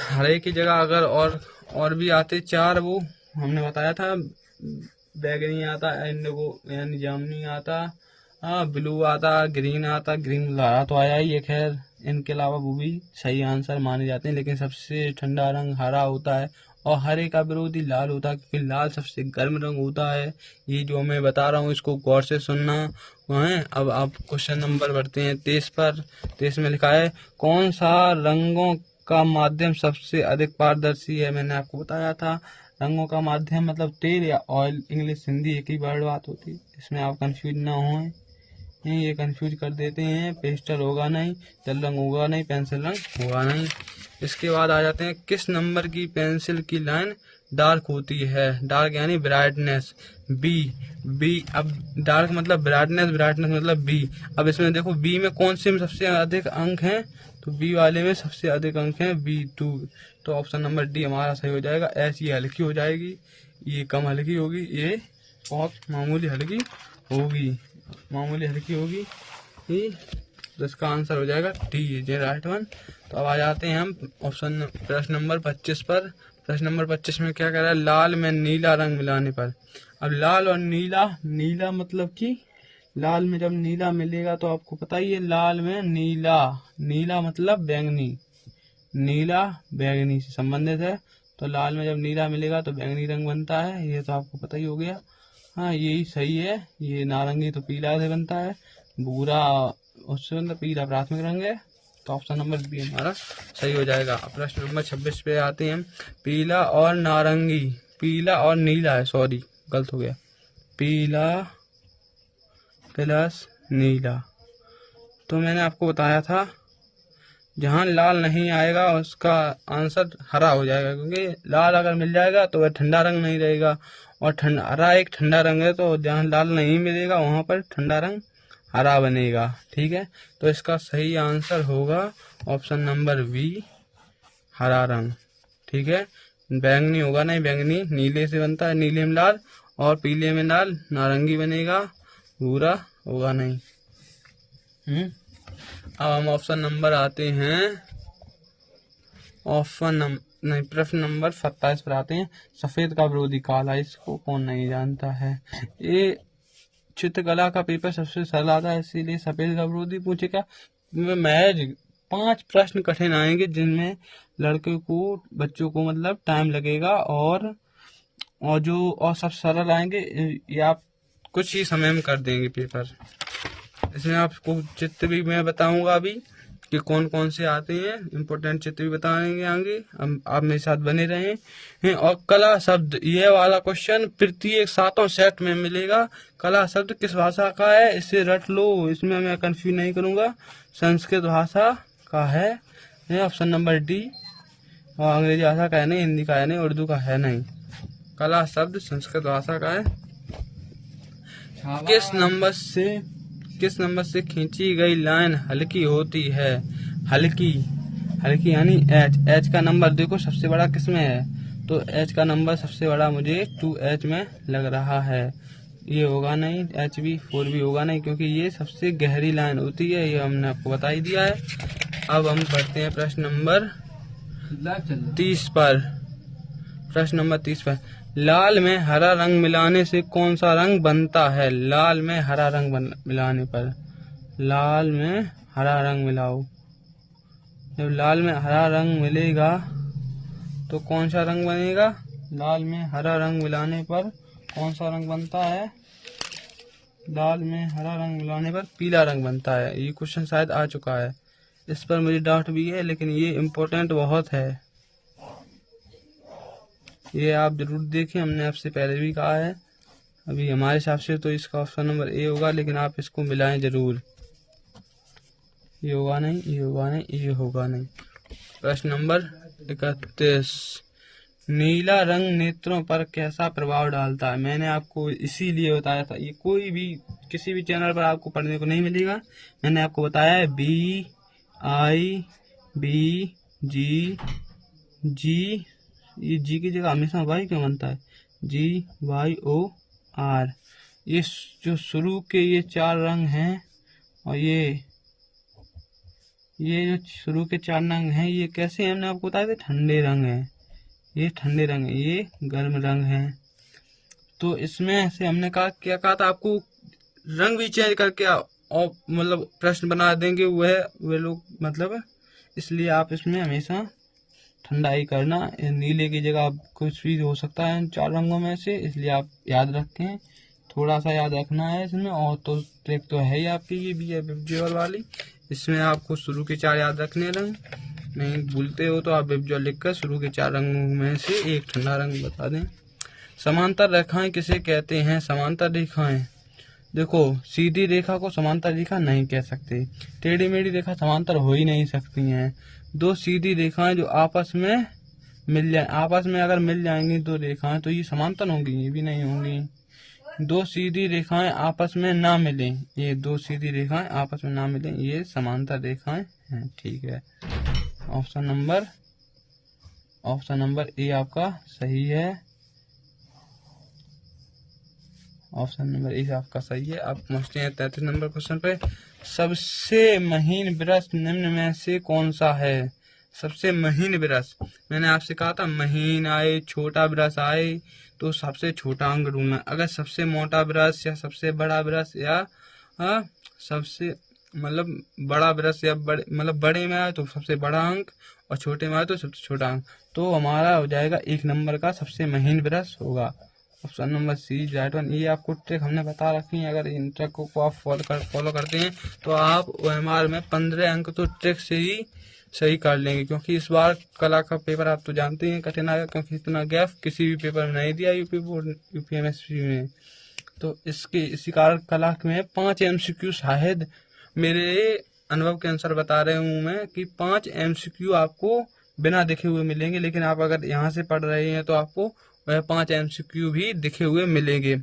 हरे की जगह अगर और भी आते चार, वो हमने बताया था, बैगनी आता, इंडिगो यानी जामुनी आता, ब्लू आता, ग्रीन आता, ग्रीन हरा तो आया ही है, खैर इनके अलावा वो भी सही आंसर माने जाते हैं, लेकिन सबसे ठंडा रंग हरा होता है, और हरे का विरोधी लाल होता है, क्योंकि लाल सबसे गर्म रंग होता है। ये जो मैं बता रहा हूँ इसको गौर से सुनना है। अब आप क्वेश्चन नंबर बढ़ते हैं 23 पर। 23 में लिखा है, कौन सा रंगों का माध्यम सबसे अधिक पारदर्शी है। मैंने आपको बताया था, रंगों का माध्यम मतलब तेल या ऑयल, इंग्लिश हिंदी एक ही वर्ड बात होती है, इसमें आप कंफ्यूज ना हों, ये कंफ्यूज कर देते हैं। पेस्टल होगा नहीं, जल रंग होगा नहीं, पेंसिल रंग होगा नहीं। इसके बाद आ जाते हैं, किस नंबर की पेंसिल की लाइन डार्क होती है। डार्क यानी ब्राइटनेस, बी। अब डार्क मतलब ब्राइटनेस मतलब बी। अब इसमें देखो बी में कौन से में सबसे अधिक अंक हैं, तो बी वाले में सबसे अधिक अंक हैं B2, तो ऑप्शन नंबर डी हमारा सही हो जाएगा। एच ये हल्की हो जाएगी, ये कम हल्की होगी, ये बहुत मामूली हल्की होगी, ये तो इसका आंसर हो जाएगा डी, ये राइट वन। तो अब आ जाते हैं हम प्रश्न नंबर 25 पर। प्रश्न नंबर 25 में क्या कह रहा है, लाल में नीला रंग मिलाने पर। अब लाल और नीला मतलब कि लाल में जब नीला मिलेगा तो आपको पता ही है, लाल में नीला मतलब बैंगनी से संबंधित है, तो लाल में जब नीला मिलेगा तो बैंगनी रंग बनता है, ये तो आपको पता ही हो गया। हाँ यही सही है, ये नारंगी तो पीला से बनता है, भूरा उससे मतलब पीला प्राथमिक रंग है, तो ऑप्शन नंबर बी हमारा सही हो जाएगा। प्रश्न नंबर 26 पे आते हैं, पीला और नीला है, सॉरी गलत हो गया, पीला प्लस नीला। तो मैंने आपको बताया था जहाँ लाल नहीं आएगा उसका आंसर हरा हो जाएगा, क्योंकि लाल अगर मिल जाएगा तो वह ठंडा रंग नहीं रहेगा, और हरा एक ठंडा रंग है, तो जहाँ लाल नहीं मिलेगा वहाँ पर ठंडा रंग हरा बनेगा। ठीक है, तो इसका सही आंसर होगा ऑप्शन नंबर बी, हरा रंग। ठीक है, बैंगनी होगा नहीं, बैंगनी नीले से बनता है, नीले में लाल, और पीले में लाल नारंगी बनेगा, भूरा होगा नहीं। अब हम ऑप्शन नंबर आते हैं, प्रश्न नंबर 27 पर आते हैं, सफेद का विरोधी काला, इसको कौन नहीं जानता है। ये चित्रकला का पेपर सबसे सरल आता है, इसीलिए सफेद का विरोधी पूछेगा, में महज 5 प्रश्न कठिन आएंगे जिनमें बच्चों को मतलब टाइम लगेगा, और सब सरल आएंगे, ये आप कुछ ही समय में कर देंगे पेपर। इसमें आपको चित्र भी मैं बताऊंगा अभी कि कौन कौन से आते हैं, इम्पोर्टेंट चित्र भी बताएंगे आगे। आप मेरे साथ बने रहें। और कला शब्द, ये वाला क्वेश्चन प्रत्येक 7 सेट में मिलेगा। कला शब्द किस भाषा का है, इसे रट लो, इसमें मैं कंफ्यूज नहीं करूंगा। संस्कृत भाषा का है, ऑप्शन नंबर डी। और अंग्रेजी भाषा का है नहीं, हिंदी का है नहीं, उर्दू का है नहीं। कला शब्द संस्कृत भाषा का है। किस नंबर से खींची गई लाइन हल्की होती है? हल्की यानी एच का नंबर देखो सबसे बड़ा किसमें है, तो एच का नंबर सबसे बड़ा मुझे 2H में लग रहा है। ये होगा नहीं, HB 4B होगा नहीं, क्योंकि ये सबसे गहरी लाइन होती है, ये हमने आपको बता ही दिया है। अब हम पढ़ते हैं प्रश्न नंबर 30 पर। प्रश्न नंबर 30 पर, लाल में हरा रंग मिलाने से कौन सा रंग बनता है? लाल में हरा रंग मिलाने पर, लाल में हरा रंग मिलाओ, जब लाल में हरा रंग मिलेगा तो कौन सा रंग बनेगा? लाल में हरा रंग मिलाने पर कौन सा रंग बनता है? लाल में हरा रंग मिलाने पर पीला रंग बनता है। ये क्वेश्चन शायद आ चुका है, इस पर मुझे डाउट भी है, लेकिन ये इम्पोर्टेंट बहुत है, ये आप जरूर देखें। हमने आपसे पहले भी कहा है, अभी हमारे हिसाब से तो इसका ऑप्शन नंबर ए होगा, लेकिन आप इसको मिलाएं जरूर। ये होगा नहीं, ये होगा नहीं, ये होगा नहीं। प्रश्न नंबर 31, नीला रंग नेत्रों पर कैसा प्रभाव डालता है? मैंने आपको इसीलिए बताया था, ये कोई भी किसी भी चैनल पर आपको पढ़ने को नहीं मिलेगा। मैंने आपको बताया है BIBG, ये जी की जगह हमेशा वाई क्यों बनता है? GYOR। ये जो शुरू के ये 4 रंग हैं, और ये जो शुरू के 4 रंग हैं, ये कैसे हैं? हमने आपको बताया था ठंडे रंग हैं, ये ठंडे रंग है, ये गर्म रंग है। तो इसमें से हमने क्या कहा था आपको, रंग भी चेंज करके और मतलब प्रश्न बना देंगे वे लोग, मतलब इसलिए आप इसमें हमेशा ठंडा ही करना। नीले की जगह कुछ भी हो सकता है इन 4 रंगों में से, इसलिए आप याद रखें, थोड़ा सा याद रखना है इसमें। और तो ट्रिक तो है ही आपकी ये विजुअल वाली, इसमें आपको शुरू के 4 याद रखने रंग, नहीं भूलते हो तो आप विजुअल लिखकर शुरू के 4 रंगों में से एक ठंडा रंग बता दें। समांतर रेखाएं किसे कहते हैं? समांतर रेखाएं, देखो सीधी रेखा को समांतर रेखा नहीं कह सकते, टेढ़ी मेढ़ी रेखा समांतर हो ही नहीं सकती हैं। 2 सीधी रेखाएं जो आपस में मिल जाए, आपस में अगर मिल जाएंगी 2 रेखाएं तो ये समांतर होंगी? ये भी नहीं होंगी। 2 सीधी रेखाएं आपस में ना मिलें, ये 2 सीधी रेखाएं आपस में ना मिलें, ये समांतर रेखाएं हैं। ठीक है, ऑप्शन नंबर ए आपका सही है, ऑप्शन नंबर ए आपका सही है। अब पहुंचते हैं 33 नंबर क्वेश्चन पे। सबसे महीन ब्रश निम्न में से कौन सा है? सबसे महीन ब्रश, मैंने आपसे कहा था महीन आए छोटा ब्रश आए तो सबसे छोटा अंक ढूंढना। अगर सबसे मोटा ब्रश या सबसे बड़ा ब्रश या सबसे मतलब बड़ा ब्रश या बड़े में आए तो सबसे बड़ा अंक, और छोटे में आए तो सबसे छोटा अंक, तो हमारा हो जाएगा 1 नंबर का सबसे महीन ब्रश होगा, option number C right one. ये आपको ट्रिक हमने बता रखी है, अगर इन ट्रिक को आप फॉलो करते हैं तो आप OMR में 15 अंक तो ट्रिक से ही सही कर लेंगे, क्योंकि इस बार कला का पेपर आप तो जानते हैं कठिन आएगा, क्योंकि इतना गैप किसी भी पेपर में नहीं दिया UPMSC में। तो इसी कारण कला में 5 MCQ शायद, मेरे अनुभव के अनुसार बता रहे हूँ मैं, कि 5 MCQ आपको बिना दिखे हुए मिलेंगे, लेकिन आप अगर यहाँ से पढ़ रहे हैं तो आपको वह 5 MCQ भी दिखे हुए मिलेंगे।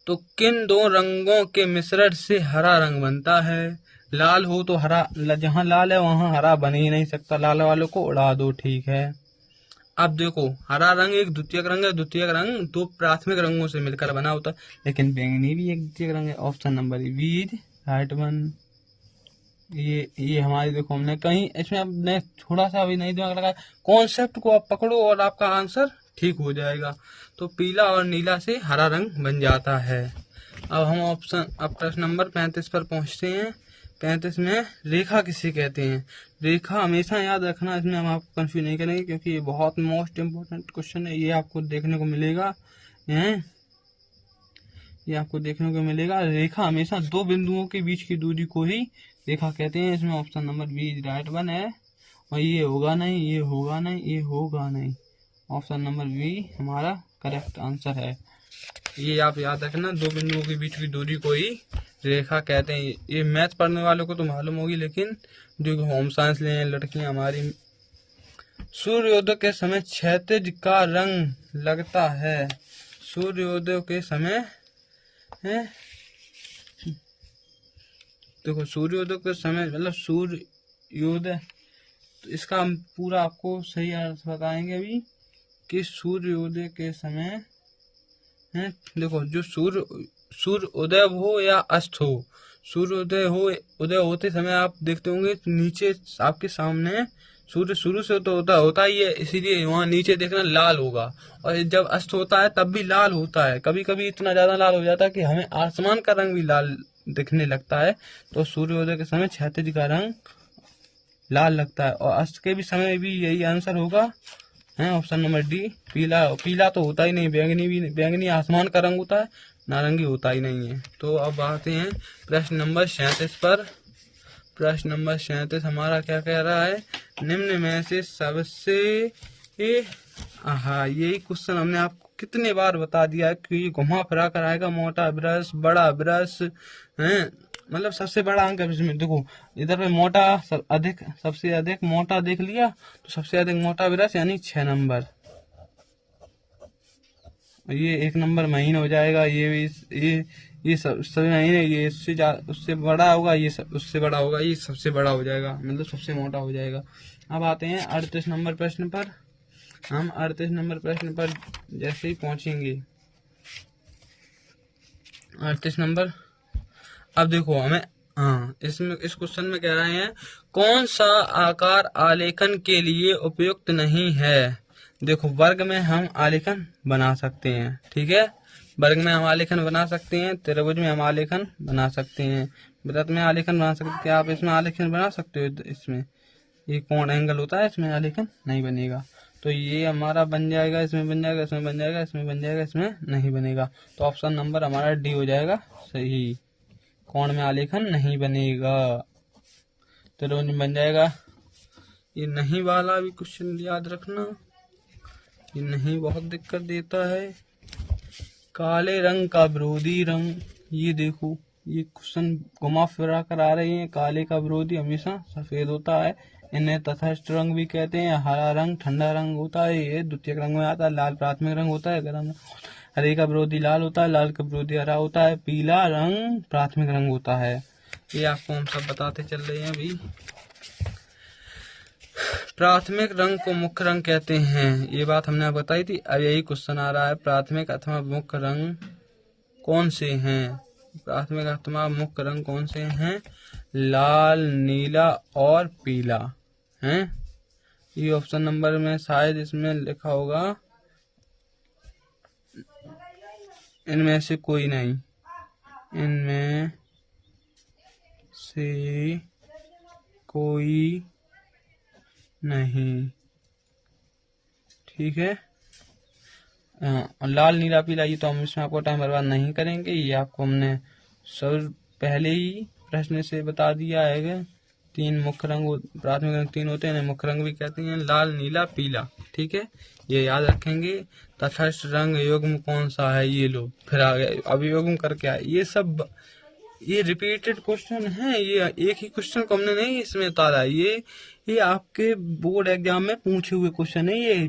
तो किन 2 रंगों के मिश्रण से हरा रंग बनता है? लाल हो तो हरा, जहाँ लाल है वहाँ हरा बन ही नहीं सकता, लाल वालों को उड़ा दो। ठीक है, अब देखो हरा रंग एक द्वितीयक रंग है, द्वितीयक रंग 2 प्राथमिक रंगों से मिलकर बना होता है, लेकिन बैंगनी भी एक द्वितीयक रंग है, option number B right one. ये हमारी देखो हमने कहीं इसमें अपने थोड़ा सा भी नहीं दिमाग लगा, कॉन्सेप्ट को आप पकड़ो और आपका आंसर ठीक हो जाएगा। तो पीला और नीला से हरा रंग बन जाता है। अब हम प्रश्न नंबर 35 पर पहुंचते हैं। 35 में रेखा किसे कहते हैं? रेखा हमेशा याद रखना, इसमें हम आपको कंफ्यूज नहीं करेंगे क्योंकि ये बहुत मोस्ट इम्पोर्टेंट क्वेश्चन है। ये आपको देखने को मिलेगा ये आपको देखने को मिलेगा। रेखा हमेशा दो बिंदुओं के बीच की दूरी को ही रेखा कहते हैं। इसमें option number B right one है, और ये होगा नहीं, ये होगा नहीं, ये होगा नहीं। ऑप्शन नंबर बी हमारा करेक्ट आंसर है। ये आप याद रखना, दो बिंदुओं के बीच की दूरी को ही रेखा कहते हैं। ये मैथ पढ़ने वालों को तो मालूम होगी, लेकिन जो होम साइंस ले लड़कियां हमारी। सूर्योदय के समय क्षैतिज का रंग लगता है। सूर्योदय के समय देखो, सूर्योदय के समय मतलब सूर्योदय, तो इसका हम पूरा आपको सही अर्थ बताएंगे अभी कि सूर्योदय के समय देखो, जो सूर्य उदय हो या अस्त हो, सूर्योदय हो, उदय होते समय आप देखते होंगे नीचे आपके सामने सूर्य शुरू से तो होता ही है, इसीलिए वहाँ नीचे देखना लाल होगा, और जब अस्त होता है तब भी लाल होता है। कभी कभी इतना ज्यादा लाल हो जाता है कि हमें आसमान का रंग भी लाल दिखने लगता है। तो सूर्योदय के समय क्षैतिज का रंग लाल लगता है, और अस्त के भी समय भी यही आंसर होगा, है ऑप्शन नंबर डी पीला। पीला तो होता ही नहीं, बैंगनी आसमान का रंग होता है, नारंगी होता ही नहीं है। तो अब आते हैं प्रश्न नंबर 37 पर। प्रश्न नंबर 37 हमारा क्या कह रहा है? निम्न में से सबसे यही क्वेश्चन हमने आपको कितने बार बता दिया है कि घुमा फिरा कर आएगा। मोटा ब्रश, बड़ा ब्रश है, मतलब सबसे बड़ा अंक है इसमें। देखो इधर पे मोटा सबसे अधिक मोटा देख लिया, तो सबसे अधिक मोटा ब्रश यानी 6 नंबर, ये 1 नंबर महीन हो जाएगा। ये भी ये सभी महीने, ये उससे बड़ा होगा, ये उससे बड़ा होगा, ये सबसे बड़ा हो जाएगा, मतलब सबसे मोटा हो जाएगा। अब आते हैं 38 नंबर प्रश्न पर। हम 38 नंबर प्रश्न पर जैसे ही पहुंचेंगे, 38 नंबर, अब देखो हमें इसमें इस क्वेश्चन में कह रहे हैं कौन सा आकार आलेखन के लिए उपयुक्त नहीं है। देखो वर्ग में हम आलेखन बना सकते हैं, ठीक है, वर्ग में हम आलेखन बना सकते हैं, त्रिभुज में हम आलेखन बना सकते हैं, वृत्त में आलेखन बना सकते हैं। क्या आप इसमें आलेखन बना सकते हो? इसमें ये कोण एंगल होता है, इसमें आलेखन नहीं बनेगा। तो ये हमारा बन जाएगा, इसमें बन जाएगा, इसमें बन जाएगा, इसमें बन जाएगा, इसमें नहीं बनेगा। तो ऑप्शन नंबर हमारा डी हो जाएगा सही, कोण में आलेखन नहीं बनेगा, त्रिभुज में बन जाएगा। ये नहीं वाला भी क्वेश्चन याद रखना, ये नहीं बहुत दिक्कत देता है। काले रंग का विरोधी रंग, ये देखो ये क्वेश्चन घुमा फिरा कर आ रहे हैं। काले का विरोधी हमेशा सफेद होता है, इन्हें तटस्थ रंग भी कहते हैं। हरा रंग ठंडा रंग होता है, ये द्वितीयक रंग में आता है। लाल प्राथमिक रंग होता है, गर्म। हरे का विरोधी लाल होता है, लाल का विरोधी हरा होता है। पीला रंग प्राथमिक रंग होता है। ये आपको हम सब बताते चल रहे हैं अभी। प्राथमिक रंग को मुख्य रंग कहते हैं, ये बात हमने आपको बताई थी। अब यही क्वेश्चन आ रहा है, प्राथमिक अथवा मुख्य रंग कौन से हैं? प्राथमिक अथवा मुख्य रंग कौन से हैं? लाल, नीला और पीला हैं। ये ऑप्शन नंबर में शायद इसमें लिखा होगा, इनमें से कोई नहीं, इनमें से कोई नहीं, ठीक है। लाल, नीला, पीला, ये तो हम इसमें आपको टाइम बर्बाद नहीं करेंगे, ये आपको हमने सब पहले ही प्रश्न से बता दिया है। 3 मुख्य रंग, प्राथमिक रंग 3 होते हैं, मुख्य रंग भी कहते हैं, लाल, नीला, पीला, ठीक है, ये याद रखेंगे। तटस्थ रंग युग्म कौन सा है? ये लो फिर आ गया, अब युग्म करके आए। ये सब ये रिपीटेड क्वेश्चन है, ये एक ही क्वेश्चन को हमने नहीं इसमें उतारा, ये आपके बोर्ड एग्जाम में पूछे हुए क्वेश्चन है। ये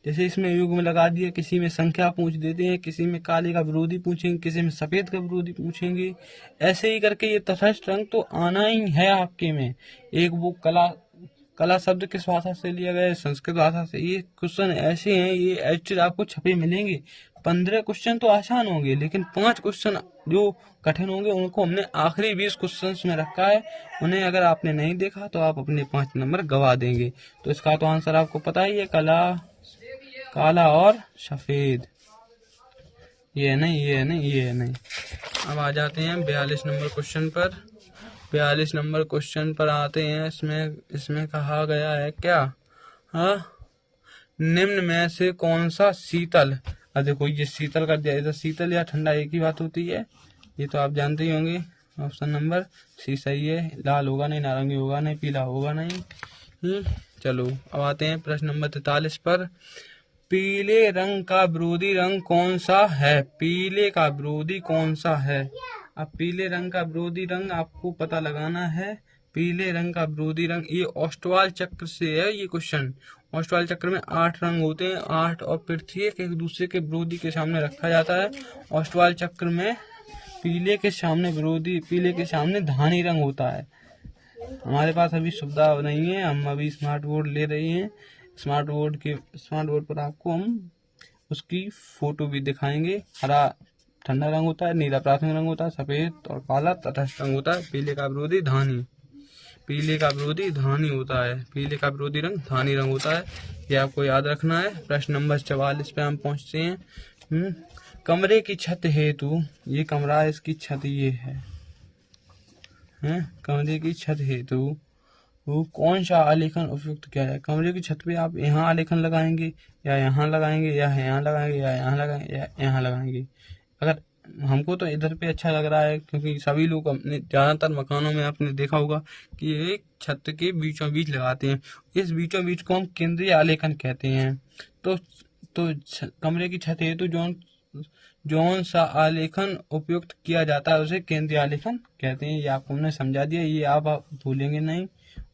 जैसे इसमें युग में लगा दिया, किसी में संख्या पूछ देते हैं, किसी में काले का विरोधी पूछेंगे, किसी में सफेद का विरोधी पूछेंगे, ऐसे ही करके ये तटस्थ रंग तो आना ही है आपके में। एक वो कला शब्द किस भाषा से लिया गया है? संस्कृत भाषा से। ये क्वेश्चन ऐसे हैं, ये एचटी आपको छपे मिलेंगे। 15 क्वेश्चन तो आसान होंगे, लेकिन 5 क्वेश्चन जो कठिन होंगे उनको हमने आखिरी 20 क्वेश्चन में रखा है। उन्हें अगर आपने नहीं देखा तो आप अपने 5 नंबर गवा देंगे। तो इसका तो आंसर आपको पता ही है, काला और सफेद। ये नहीं, ये नहीं, ये नहीं। अब आ जाते हैं 42 नंबर क्वेश्चन पर। 42 नंबर क्वेश्चन पर आते हैं। इसमें कहा गया है क्या, हाँ, निम्न में से कौन सा शीतल, अब देखो ये शीतल कर दिया, इधर शीतल या ठंडा एक ही बात होती है, ये तो आप जानते ही होंगे। ऑप्शन नंबर सी सही है, लाल होगा नहीं, नारंगी होगा नहीं, पीला होगा नहीं। चलो अब आते हैं प्रश्न नंबर 43 पर। पीले रंग का विरोधी रंग कौन सा है, पीले का विरोधी कौन सा है। अब पीले रंग का विरोधी रंग आपको पता लगाना है। पीले रंग का विरोधी रंग, ये ऑस्टवाल चक्र से है ये क्वेश्चन। ऑस्टवाल चक्र में 8 रंग होते हैं, 8 और प्रत्येक एक दूसरे के विरोधी के सामने रखा जाता है। ऑस्टवाल चक्र में पीले के सामने विरोधी, पीले के सामने धानी रंग होता है। हमारे पास अभी सुविधा नहीं है, हम अभी स्मार्ट बोर्ड ले रहे हैं। स्मार्ट बोर्ड पर आपको हम उसकी फोटो भी दिखाएंगे। हरा ठंडा रंग होता है, नीला प्राथमिक रंग होता है, सफेद और काला तटस्थ रंग होता है। पीले का विरोधी धानी, पीले का विरोधी धानी होता है, पीले का विरोधी रंग धानी रंग होता है, ये आपको याद रखना है। प्रश्न नंबर 44 पे हम पहुंचते हैं। कमरे की छत हेतु, ये कमरा, इसकी छत ये है, कमरे की छत हेतु वो कौन सा आलेखन उपयुक्त किया जाए। कमरे की छत पे आप यहाँ आलेखन लगाएंगे या यहाँ लगाएंगे या यहाँ लगाएंगे या यहाँ लगाएंगे या यहाँ लगाएंगे। अगर हमको तो इधर पे अच्छा लग रहा है, क्योंकि सभी लोग अपने ज़्यादातर मकानों में आपने देखा होगा कि एक छत के बीचों बीच लगाते हैं। इस बीचों बीच को हम केंद्रीय आलेखन कहते हैं। तो कमरे की छत हेतु जौन सा आलेखन उपयुक्त किया जाता है उसे केंद्रीय आलेखन कहते हैं। ये आपको हमने समझा दिया, ये आप भूलेंगे नहीं।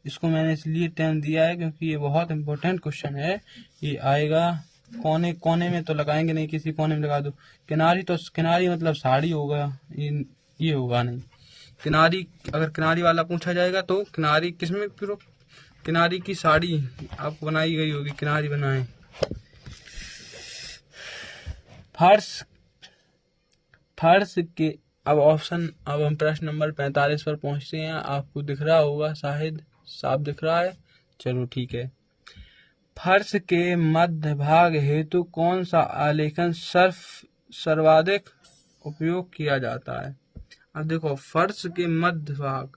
इसको मैंने इसलिए टाइम दिया है क्योंकि ये बहुत इंपॉर्टेंट क्वेश्चन है। ये आएगा कोने कोने में तो लगाएंगे नहीं, किसी कोने में लगा दो। किनारी, तो किनारी मतलब साड़ी होगा, ये होगा नहीं। किनारी, अगर किनारी वाला पूछा जाएगा तो किनारी किसमें, किनारी की साड़ी आपको बनाई गई होगी, किनारी बनाए। फर्श के, अब हम प्रश्न नंबर 45 पर पहुंचते हैं। आपको दिख रहा होगा, शायद साफ दिख रहा है, चलो ठीक है। फर्श के मध्य भाग हेतु कौन सा आलेखन सर्वाधिक उपयोग किया जाता है। अब देखो फर्श के मध्य भाग,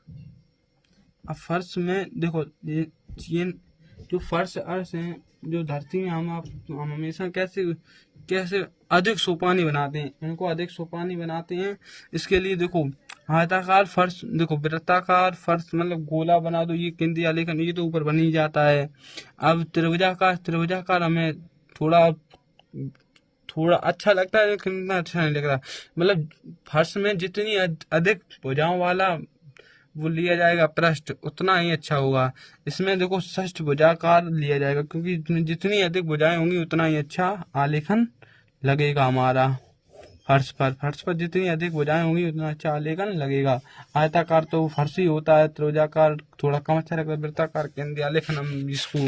अब फर्श में देखो ये जो फर्श अर्श है, जो धरती में हम हमेशा कैसे अधिक सोपानी बनाते हैं, इनको अधिक सोपानी बनाते हैं। इसके लिए देखो आयताकार फर्श, देखो वृत्ताकार फर्श मतलब गोला बना दो, ये केंद्रीय आलेखन, ये तो ऊपर बन ही जाता है। अब त्रिभुजाकार हमें थोड़ा अच्छा लगता है, लेकिन इतना अच्छा नहीं लग रहा। मतलब फर्श में जितनी अधिक भुजाओं वाला वो लिया जाएगा पृष्ठ, उतना ही अच्छा होगा। इसमें देखो षष्ठभुजाकार लिया जाएगा, क्योंकि जितनी अधिक भुजाएं होंगी उतना ही अच्छा आलेखन लगेगा हमारा। फर्श पर जितनी अधिक भुजाएं होंगी उतना अच्छा आलेखन लगेगा। आयताकार तो फर्श ही होता है, त्रिभुजाकार थोड़ा कम अच्छा लगता है, वृत्ताकार केंद्रीय आलेखन हम इसको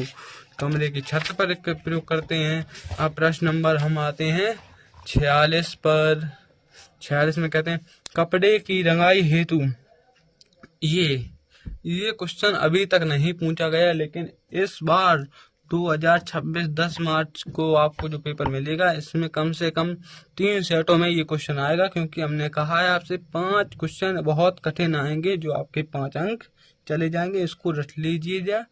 कमरे की छत पर प्रयोग करते हैं। अब प्रश्न नंबर हम आते हैं 46 पर। 46 में कहते हैं कपड़े की रंगाई हेतु, ये क्वेश्चन अभी तक नहीं पूछा गया, लेकिन इस बार 2026 10 मार्च को आपको जो पेपर मिलेगा, इसमें कम से कम 3 सेटों में ये क्वेश्चन आएगा। क्योंकि हमने कहा है आपसे 5 क्वेश्चन बहुत कठिन आएंगे, जो आपके 5 अंक चले जाएंगे। इसको रट लीजिएगा,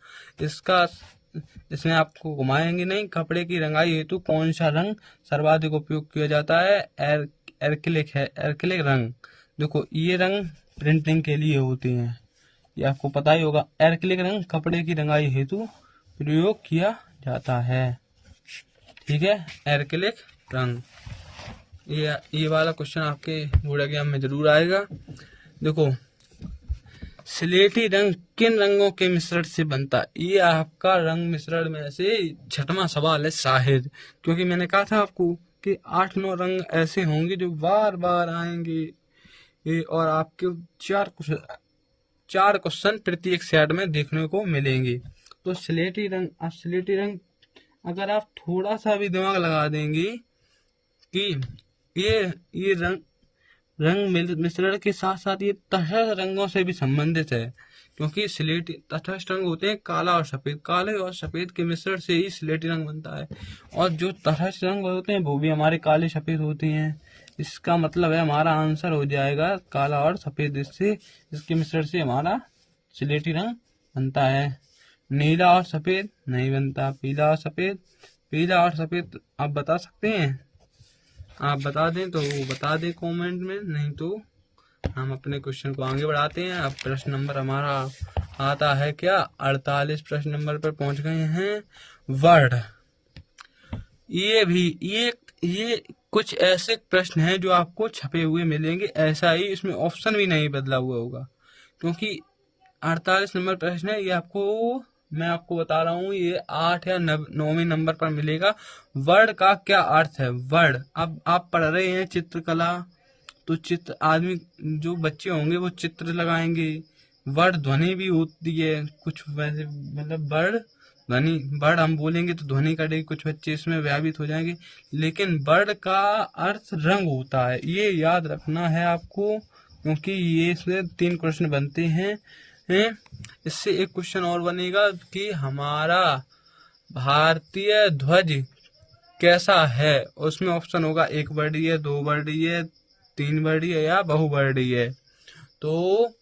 इसमें आपको घुमाएंगे नहीं। कपड़े की रंगाई हेतु कौन सा रंग सर्वाधिक उपयोग किया जाता है। एक्रिलिक है, एक्रिलिक रंग। देखो ये रंग प्रिंटिंग के लिए होते हैं, ये आपको पता ही होगा। एक्रिलिक रंग कपड़े की रंगाई हेतु प्रयोग किया जाता है, ठीक है, एक्रिलिक रंग। ये वाला क्वेश्चन आपके बोर्ड एग्जाम में जरूर आएगा। देखो स्लेटी रंग किन रंगों के मिश्रण से बनता है। ये आपका रंग मिश्रण में से 6वां सवाल है शायद, क्योंकि मैंने कहा था आपको कि 8-9 रंग ऐसे होंगे जो बार बार आएंगे, और आपके 4 क्वेश्चन प्रत्येक सेट में देखने को मिलेंगे। तो स्लेटी रंग अगर आप थोड़ा सा भी दिमाग लगा देंगे कि ये रंग मिश्रण के साथ साथ ये तटस्थ रंगों से भी संबंधित है, क्योंकि स्लेटी तटस्थ रंग होते हैं काला और सफेद, काले और सफेद के मिश्रण से ही स्लेटी रंग बनता है। और जो तटस्थ रंग होते हैं वो भी हमारे काले सफेद होते हैं। इसका मतलब है हमारा आंसर हो जाएगा काला और सफेद। इससे इसके मिश्रण से हमारा स्लेटी रंग बनता है। नीला और सफेद नहीं बनता। पीला और सफेद, पीला और सफेद आप बता सकते हैं? आप बता दें तो बता दें कमेंट में, नहीं तो हम अपने क्वेश्चन को आगे बढ़ाते हैं। अब प्रश्न नंबर हमारा आता है क्या 48 प्रश्न नंबर पर पहुंच गए हैं। वर्ड, ये कुछ ऐसे प्रश्न हैं जो आपको छपे हुए मिलेंगे, ऐसा ही इसमें ऑप्शन भी नहीं बदला हुआ होगा, क्योंकि 48 नंबर प्रश्न है। ये मैं आपको बता रहा हूँ, ये 8 या 9वें नंबर पर मिलेगा। वर्ड का क्या अर्थ है? वर्ड, अब आप पढ़ रहे हैं चित्रकला, तो चित्र आदमी जो बच्चे होंगे वो चित्र लगाएंगे। वर्ड ध्वनि भी होती है कुछ वैसे, मतलब वर्ड ध्वनि, वर्ड हम बोलेंगे तो ध्वनि करेगी, कुछ बच्चे इसमें व्यापित हो जाएंगे। लेकिन वर्ड का अर्थ रंग होता है, ये याद रखना है आपको, क्योंकि ये इसमें 3 क्वेश्चन बनते हैं। इससे एक क्वेश्चन और बनेगा कि हमारा भारतीय ध्वज कैसा है। उसमें ऑप्शन होगा 1 वर्डीय, 2 वर्डीय, 3 वर्डीय या बहुवर्डीय। तो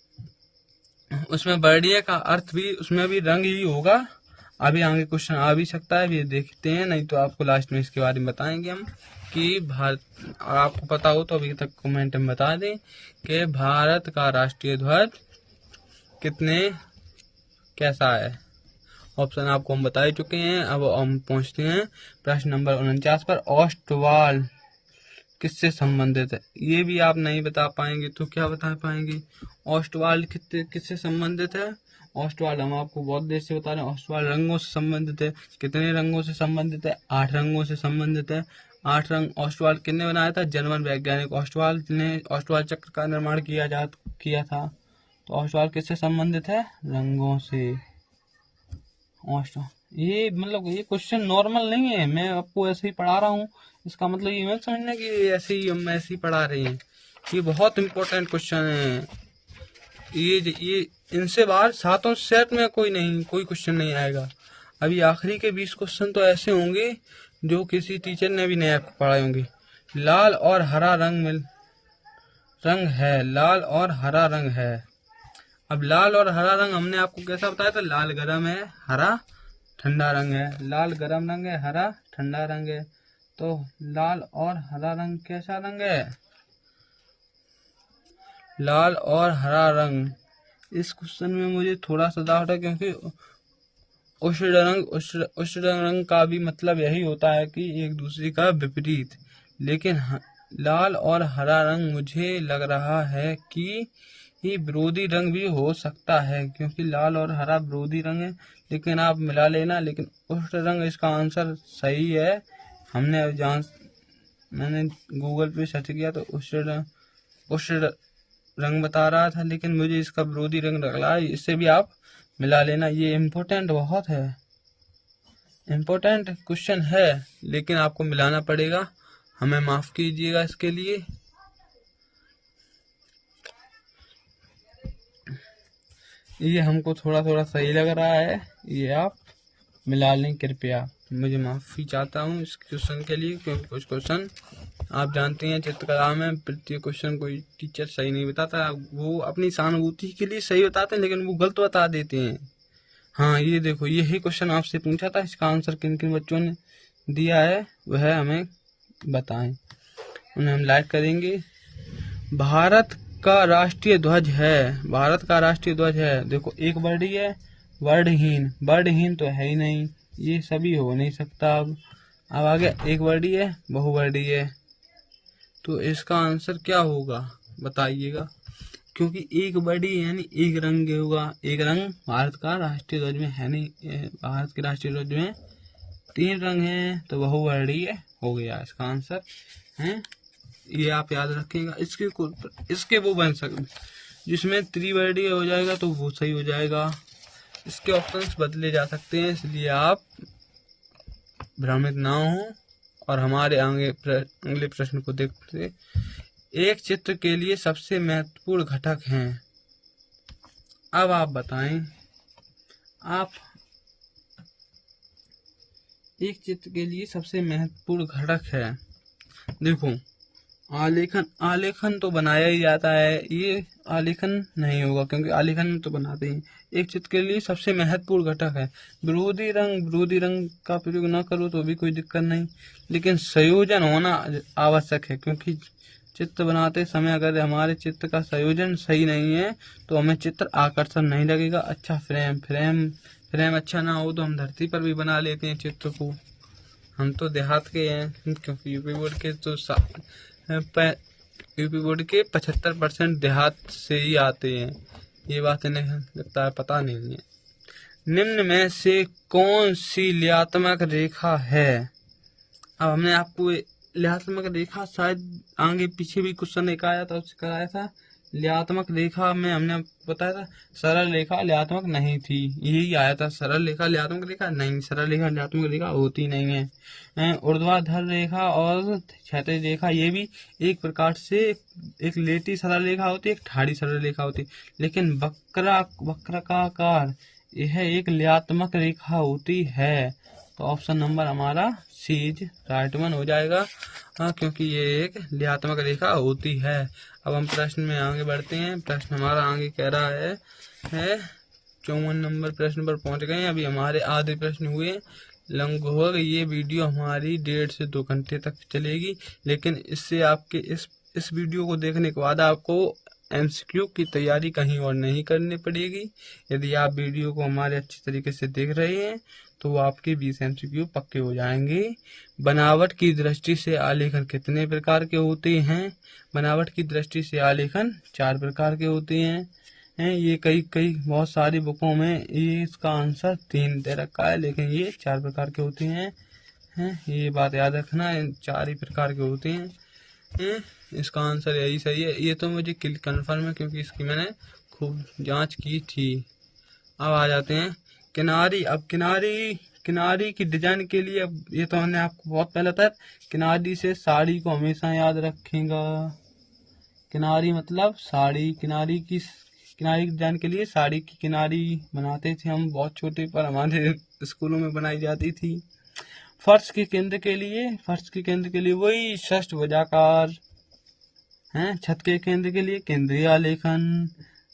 उसमें वर्डीय का अर्थ भी, उसमें भी रंग ही होगा। अभी आगे क्वेश्चन आ भी सकता है, ये देखते हैं, नहीं तो आपको लास्ट में इसके बारे में बताएंगे हम कि भारत, आपको पता हो तो अभी तक कमेंट में बता दें कि भारत का राष्ट्रीय ध्वज कैसा है। ऑप्शन आपको हम बता ही चुके हैं। अब हम पहुंचते हैं प्रश्न नंबर 49 पर। ऑस्टवाल किससे संबंधित है? ये भी आप नहीं बता पाएंगे तो क्या बता पाएंगे? ऑस्टवाल किससे संबंधित है? ऑस्टवाल हम आपको बहुत देर से बता रहे हैं। ऑस्टवाल रंगों से संबंधित है। कितने रंगों से संबंधित है? 8 रंगों से संबंधित है। 8 रंग ऑस्टवाल किसने बनाया था? जर्मन वैज्ञानिक ऑस्टवाल ने ऑस्टवाल चक्र का निर्माण किया था। तो ऑस्टवाल किससे संबंधित है? रंगों से। ये मतलब ये क्वेश्चन नॉर्मल नहीं है, मैं आपको ऐसे ही पढ़ा रहा हूँ, इसका मतलब ये मत समझना कि ऐसे ही हम ऐसे ही पढ़ा रहे हैं। ये बहुत इंपॉर्टेंट क्वेश्चन है। ये इनसे बाहर 7 सेट में कोई क्वेश्चन नहीं आएगा। अभी आखिरी के 20 क्वेश्चन तो ऐसे होंगे जो किसी टीचर ने भी नहीं पढ़ाए होंगे। लाल और हरा रंग है, लाल और हरा रंग है। अब लाल और हरा रंग हमने आपको कैसा बताया था? लाल गर्म है, हरा ठंडा रंग है। लाल गर्म रंग है, हरा ठंडा रंग है। तो लाल और हरा रंग कैसा रंग है? लाल और हरा रंग। इस क्वेश्चन में मुझे थोड़ा सा डाउट है, क्योंकि उष्ण रंग का भी मतलब यही होता है कि एक दूसरे का विपरीत। लेकिन लाल और हरा रंग मुझे लग रहा है कि ये विरोधी रंग भी हो सकता है, क्योंकि लाल और हरा विरोधी रंग है। लेकिन आप मिला लेना, लेकिन उष्ण रंग इसका आंसर सही है। मैंने गूगल पे सर्च किया तो उष्ण रंग बता रहा था, लेकिन मुझे इसका विरोधी रंग लग रहा है। इससे भी आप मिला लेना। ये इम्पोर्टेंट बहुत है, इम्पोर्टेंट क्वेश्चन है, लेकिन आपको मिलाना पड़ेगा। हमें माफ कीजिएगा इसके लिए। ये हमको थोड़ा थोड़ा सही लग रहा है, ये आप मिला लें कृपया। मुझे माफ़ी चाहता हूँ इस क्वेश्चन के लिए, क्योंकि कुछ क्वेश्चन आप जानते हैं चित्रकला में प्रत्येक क्वेश्चन कोई टीचर सही नहीं बताता, वो अपनी सहानुभूति के लिए सही बताते हैं, लेकिन वो गलत बता देते हैं। हाँ, ये देखो, यही क्वेश्चन आपसे पूछा था, इसका आंसर किन किन बच्चों ने दिया है वह हमें बताएं, उन्हें हम लाइक करेंगे। भारत का राष्ट्रीय ध्वज है, भारत का राष्ट्रीय ध्वज है। देखो, एक वर्डी है, वर्डहीन तो है ही नहीं, ये सभी हो नहीं सकता। अब आगे एक वर्डी है, बहुवर्डी है, तो इसका आंसर क्या होगा बताइएगा, क्योंकि एक वर्डी यानी एक रंग होगा। एक रंग भारत का राष्ट्रीय ध्वज में है नहीं, भारत के राष्ट्रीय ध्वज में 3 रंग हैं, तो बहुवर्डी हो गया इसका आंसर है। ये आप याद रखिएगा। इसके वो बन सकते, जिसमें त्रिवर्डीय हो जाएगा तो वो सही हो जाएगा। इसके ऑप्शंस बदले जा सकते हैं, इसलिए आप भ्रमित ना हो और हमारे अगले प्रश्न को देखते। एक चित्र के लिए सबसे महत्वपूर्ण घटक हैं। अब आप बताएं, आप एक चित्र के लिए सबसे महत्वपूर्ण घटक है। देखो, आलेखन, आलेखन तो बनाया ही जाता है, ये आलेखन नहीं होगा क्योंकि आलेखन तो बनाते ही। एक चित्र के लिए सबसे महत्वपूर्ण घटक है विरोधी रंग। विरोधी रंग का प्रयोग ना करो तो भी कोई दिक्कत नहीं, लेकिन संयोजन होना आवश्यक है, क्योंकि चित्र बनाते समय अगर हमारे चित्र का संयोजन सही नहीं है तो हमें चित्र आकर्षण नहीं लगेगा। अच्छा फ्रेम अच्छा ना हो तो हम धरती पर भी बना लेते हैं चित्र को। हम तो देहात के हैं, क्योंकि यूपी बोर्ड के तो यूपी बोर्ड के 75% देहात से ही आते हैं। ये बात इन्हें लगता है पता नहीं है। निम्न में से कौन सी ल्यात्मक रेखा है? अब हमने आपको ल्यात्मक रेखा शायद आगे पीछे भी क्वेश्चन एक आया था, उससे कराया था। ल्यात्मक रेखा में हमने बताया था सरल रेखा ल्यात्मक नहीं थी, यही आया था। सरल रेखा ल्यात्मक रेखा नहीं, सरल रेखा ल्यात्मक रेखा होती नहीं है। ऊर्ध्वाधर रेखा और क्षैतिज रेखा ये भी एक प्रकार से एक लेटी सरल रेखा होती है, एक ठाड़ी सरल रेखा होती है, लेकिन वक्राकार यह एक ल्यात्मक रेखा होती है। तो ऑप्शन नंबर हमारा सी इज राइट वन हो जाएगा, क्योंकि ये एक ल्यात्मक रेखा होती है। अब हम प्रश्न में आगे बढ़ते हैं। प्रश्न हमारा आगे कह रहा है 54 नंबर प्रश्न पर पहुंच गए हैं। अभी हमारे आधे प्रश्न हुए लगभग। ये वीडियो हमारी 1.5 से 2 घंटे तक चलेगी, लेकिन इससे आपके इस वीडियो को देखने के बाद आपको MCQ की तैयारी कहीं और नहीं करनी पड़ेगी। यदि आप वीडियो को हमारे अच्छी तरीके से देख रहे हैं तो आपके 20 MCQ पक्के हो जाएंगे। बनावट की दृष्टि से आलेखन कितने प्रकार के होते हैं? बनावट की दृष्टि से आलेखन 4 प्रकार के होते हैं। ये कई बहुत सारी बुकों में ये इसका आंसर 3 दे रखा है, लेकिन ये 4 प्रकार के होते हैं। ये बात याद रखना, 4 ही प्रकार के होते हैं। इसका आंसर यही सही है। ये तो मुझे कन्फर्म है क्योंकि इसकी मैंने खूब जांच की थी। अब आ जाते हैं किनारी। अब किनारी की डिजाइन के लिए, अब ये तो हमने आपको बहुत पहले बताया, किनारी से साड़ी को हमेशा याद रखेगा। किनारी मतलब साड़ी, किनारी की डिजाइन के लिए साड़ी की किनारी बनाते थे हम बहुत छोटे पर, हमारे स्कूलों में बनाई जाती थी। फर्श के केंद्र के लिए वही षष्ठभुजाकार है। छत के केंद्र के लिए केंद्रीय आलेखन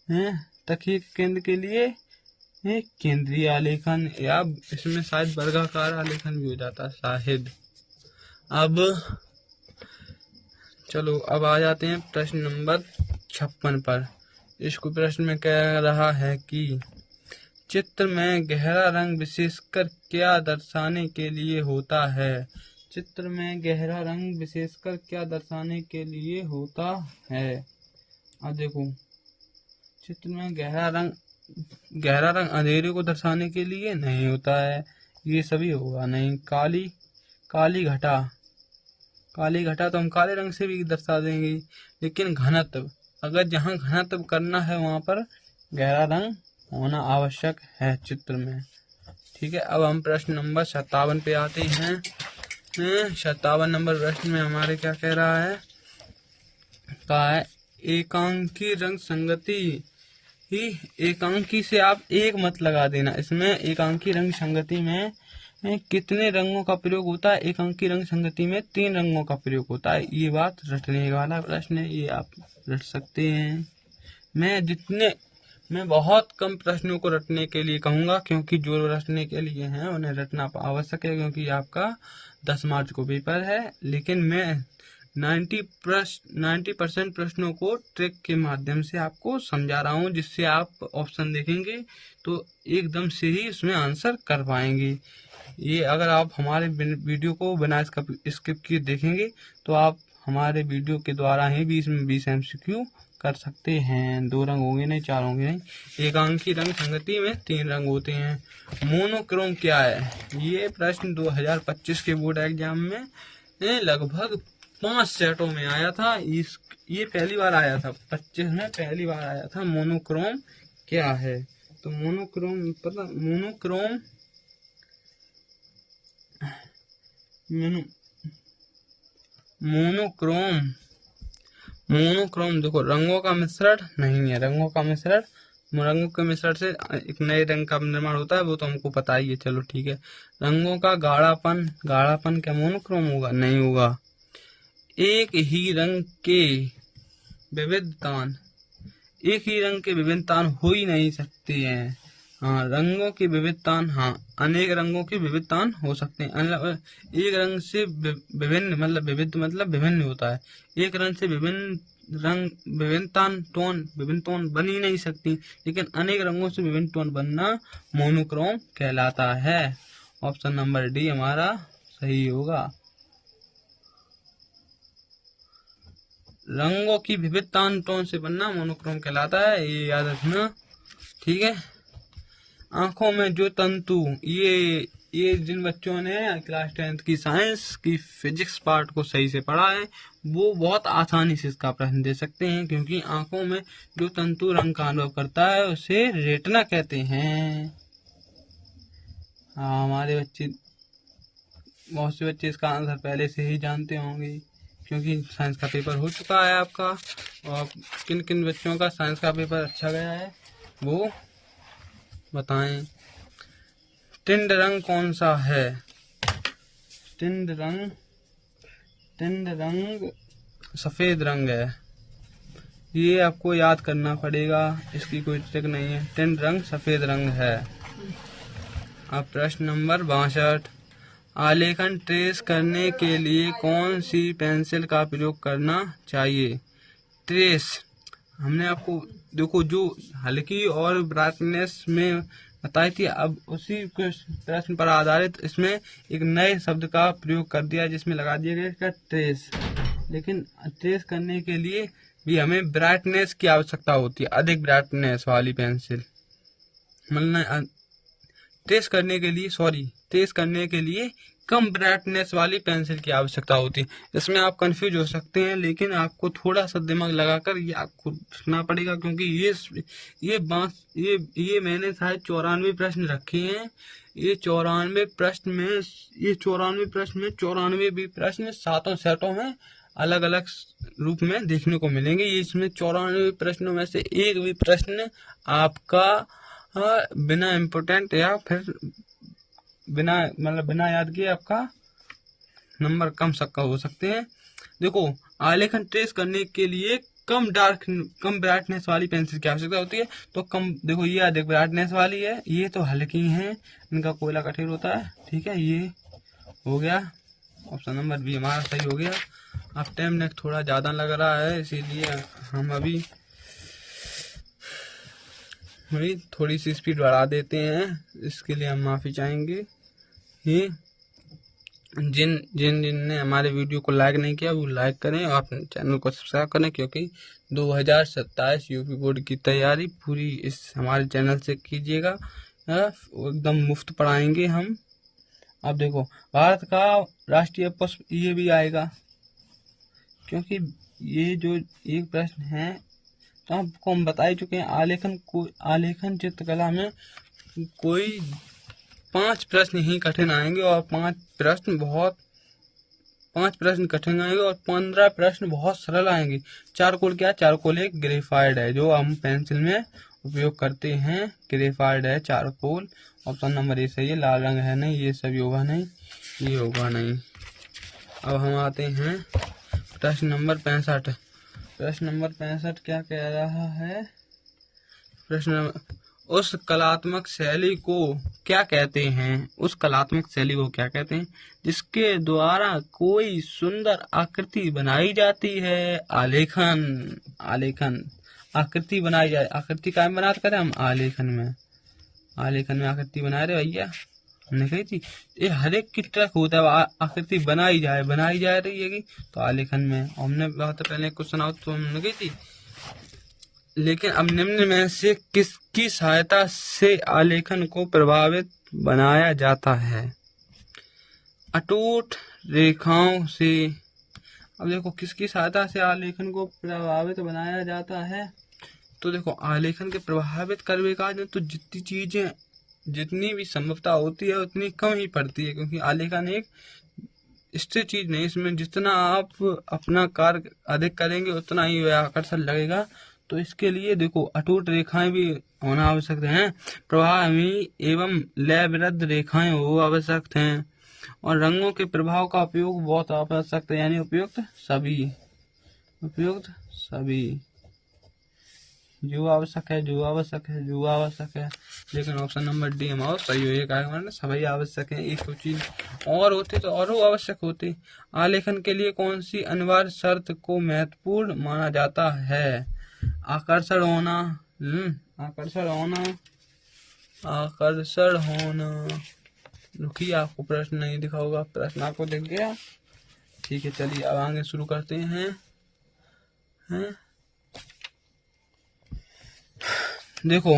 है। तकिए के केंद्र के लिए केंद्रीय आलेखन, या इसमें शायद वर्गाकार आलेखन भी हो जाता शायद। अब चलो अब आ जाते हैं प्रश्न नंबर 56 पर। इसको प्रश्न में कह रहा है कि चित्र में गहरा रंग विशेषकर क्या दर्शाने के लिए होता है? चित्र में गहरा रंग विशेषकर क्या दर्शाने के लिए होता है? अब देखो, चित्र में गहरा रंग अंधेरे को दर्शाने के लिए नहीं होता है, ये सभी होगा नहीं। काली घटा तो हम काले रंग से भी दर्शा देंगे, लेकिन घनत्व, अगर जहाँ घनत्व करना है वहाँ पर गहरा रंग होना आवश्यक है चित्र में। ठीक है, अब हम प्रश्न नंबर 57 पे आते हैं। 57 नंबर प्रश्न में हमारे क्या कह रहा है? कहा है एकांकी रंग संगति ही। एकांकी से आप एक मत लगा देना। इसमें एकांकी रंग संगति में कितने रंगों का प्रयोग होता है? एकांकी रंग संगति में 3 रंगों का प्रयोग होता है। ये बात रटने वाला प्रश्न है, ये आप रट सकते हैं। मैं बहुत कम प्रश्नों को रटने के लिए कहूँगा, क्योंकि जो रटने के लिए हैं उन्हें रटना आवश्यक है, क्योंकि आपका 10 मार्च को पेपर है। लेकिन मैं 90% प्रश्नों को ट्रिक के माध्यम से आपको समझा रहा हूँ, जिससे आप ऑप्शन देखेंगे तो एकदम से ही उसमें आंसर कर पाएंगे। ये अगर आप हमारे वीडियो को बिना स्किप किए देखेंगे तो आप हमारे वीडियो के द्वारा ही 20 में 20 MCQ कर सकते हैं। 2 रंग होंगे नहीं, 4 होंगे नहीं। एकांकी रंग संगति में 3 रंग होते हैं। मोनोक्रोम क्या है? ये प्रश्न 2025 के बोर्ड एग्जाम में लगभग 5 सेटों में आया था। ये पहली बार आया था, 25 में पहली बार आया था। मोनोक्रोम क्या है? तो मोनोक्रोम देखो, रंगों का मिश्रण नहीं है। रंगों के मिश्रण से एक नए रंग का निर्माण होता है, वो तो हमको पता ही है। चलो ठीक है। रंगों का गाढ़ापन क्या मोनोक्रोम होगा? नहीं होगा। एक ही रंग के विविधतान, एक ही रंग के विभिन्नतान हो ही नहीं सकते हैं। हाँ, रंगों की विविधतान, हाँ, अनेक रंगों की विविधतान हो सकते हैं। एक रंग से विभिन्न मतलब विविध मतलब विभिन्न होता है। एक रंग से विभिन्न रंग विभिन्न टोन बन ही नहीं सकती, लेकिन अनेक रंगों से विभिन्न टोन बनना मोनोक्रोम कहलाता है। ऑप्शन नंबर डी हमारा सही होगा। रंगों की विविधता टोन से बनना मोनोक्रोम कहलाता है, ये याद रखना, ठीक है। आंखों में जो तंतु, ये जिन बच्चों ने क्लास 10th की साइंस की फिजिक्स पार्ट को सही से पढ़ा है वो बहुत आसानी से इसका प्रश्न दे सकते हैं, क्योंकि आंखों में जो तंतु रंग का अनुभव करता है उसे रेटिना कहते हैं। हाँ, हमारे बच्चे, बहुत से बच्चे इसका आंसर पहले से ही जानते होंगे, क्योंकि साइंस का पेपर हो चुका है आपका। और किन किन बच्चों का साइंस का पेपर अच्छा गया है वो बताएं। टिंड रंग कौन सा है? टिंड रंग सफेद रंग है, ये आपको याद करना पड़ेगा, इसकी कोई ट्रिक नहीं है। टिंड रंग सफेद रंग है। अब प्रश्न नंबर 62, आलेखन ट्रेस करने के लिए कौन सी पेंसिल का प्रयोग करना चाहिए? ट्रेस हमने आपको देखो जो हल्की और ब्राइटनेस में बताई थी, अब उसी प्रश्न पर आधारित इसमें एक नए शब्द का प्रयोग कर दिया, जिसमें लगा दिया गया इसका ट्रेस। लेकिन ट्रेस करने के लिए भी हमें ब्राइटनेस की आवश्यकता होती है, अधिक ब्राइटनेस वाली पेंसिल। मतलब ट्रेस करने के लिए कम ब्राइटनेस वाली पेंसिल की आवश्यकता होती है। इसमें आप कंफ्यूज हो सकते हैं, लेकिन आपको थोड़ा सा दिमाग लगाकर ये आपको रखना पड़ेगा, क्योंकि ये मैंने शायद 94 प्रश्न रखे हैं। ये 94 प्रश्न में 94 भी प्रश्न 7 सेटों में अलग अलग रूप में देखने को मिलेंगे। ये इसमें 94 प्रश्नों में से एक भी प्रश्न आपका बिना इम्पोर्टेंट या फिर बिना याद किए आपका नंबर कम सक्का हो सकते हैं। देखो, आलेखन ट्रेस करने के लिए कम ब्राइटनेस वाली पेंसिल की आवश्यकता होती है। तो कम, देखो ये अधिक ब्राइटनेस वाली है, ये तो हल्की हैं, इनका कोयला कठोर होता है, ठीक है। ये हो गया, ऑप्शन नंबर बी हमारा सही हो गया। अब टाइम थोड़ा ज़्यादा लग रहा है, इसीलिए हम अभी थोड़ी सी स्पीड बढ़ा देते हैं, इसके लिए हम माफ़ी चाहेंगे। ये जिन ने हमारे वीडियो को लाइक नहीं किया वो लाइक करें और अपने चैनल को सब्सक्राइब करें, क्योंकि 2027 यूपी बोर्ड की तैयारी पूरी इस हमारे चैनल से कीजिएगा, एकदम मुफ्त पढ़ाएंगे हम। अब देखो, भारत का राष्ट्रीय पुष्प ये भी आएगा, क्योंकि ये जो एक प्रश्न है तो आपको हम बता ही चुके हैं। आलेखन चित्रकला में कोई 5 प्रश्न ही कठिन आएंगे और 5 प्रश्न कठिन आएंगे और 15 प्रश्न बहुत सरल आएंगे। चारकोल क्या? चारकोल एक ग्रेफाइड है जो हम पेंसिल में उपयोग करते हैं, ग्रेफाइड है चारकोल। ऑप्शन नंबर ए सही है, लाल रंग है नहीं, ये सब होगा नहीं, ये होगा नहीं। अब हम आते हैं प्रश्न नंबर 65। प्रश्न नंबर 65 क्या कह रहा है? प्रश्न, उस कलात्मक शैली को क्या कहते हैं? उस कलात्मक शैली को क्या कहते हैं जिसके द्वारा कोई सुंदर आकृति बनाई जाती है? आलेखन आकृति बनाई जाए। आकृति क्या में बनाते करें हम? आलेखन में आकृति बना रहे भैया, हमने कही थी ये हर एक की ट्रक होता है, आकृति बनाई जाए रही है तो आलेखन में। हमने बहुत पहले कुछ सुना तो हमने कही थी। लेकिन अब निम्न में से किसकी सहायता से आलेखन को प्रभावित बनाया जाता है? अटूट रेखाओं से। अब देखो, किसकी सहायता से आलेखन को प्रभावित बनाया जाता है? तो देखो, आलेखन के प्रभावित करने का तो जितनी भी संभवता होती है उतनी कम ही पड़ती है, क्योंकि आलेखन एक स्थिर चीज नहीं, इसमें जितना आप अपना कार्य अधिक करेंगे उतना ही आकर्षण लगेगा। तो इसके लिए देखो, अटूट रेखाएं भी होना आवश्यक है, प्रभावी एवं लयबद्ध रेखाएं हो आवश्यक हैं। और रंगों के प्रभाव का उपयोग बहुत आवश्यक है, यानी उपयुक्त सभी, उपयुक्त सभी, जो आवश्यक है, जो आवश्यक है, जो आवश्यक है। लेकिन ऑप्शन नंबर डी हमारा सही होगा, सभी आवश्यक है। एक चीज और होती तो और आवश्यक होती। आलेखन के लिए कौन सी अनिवार्य शर्त को महत्वपूर्ण माना जाता है? आकर्षण होना, आकर्षण होना, आकर्षण होना। रुकिए, आपको प्रश्न नहीं दिखा होगा, प्रश्न आपको दिख गया? ठीक है, चलिए अब आगे शुरू करते हैं। देखो,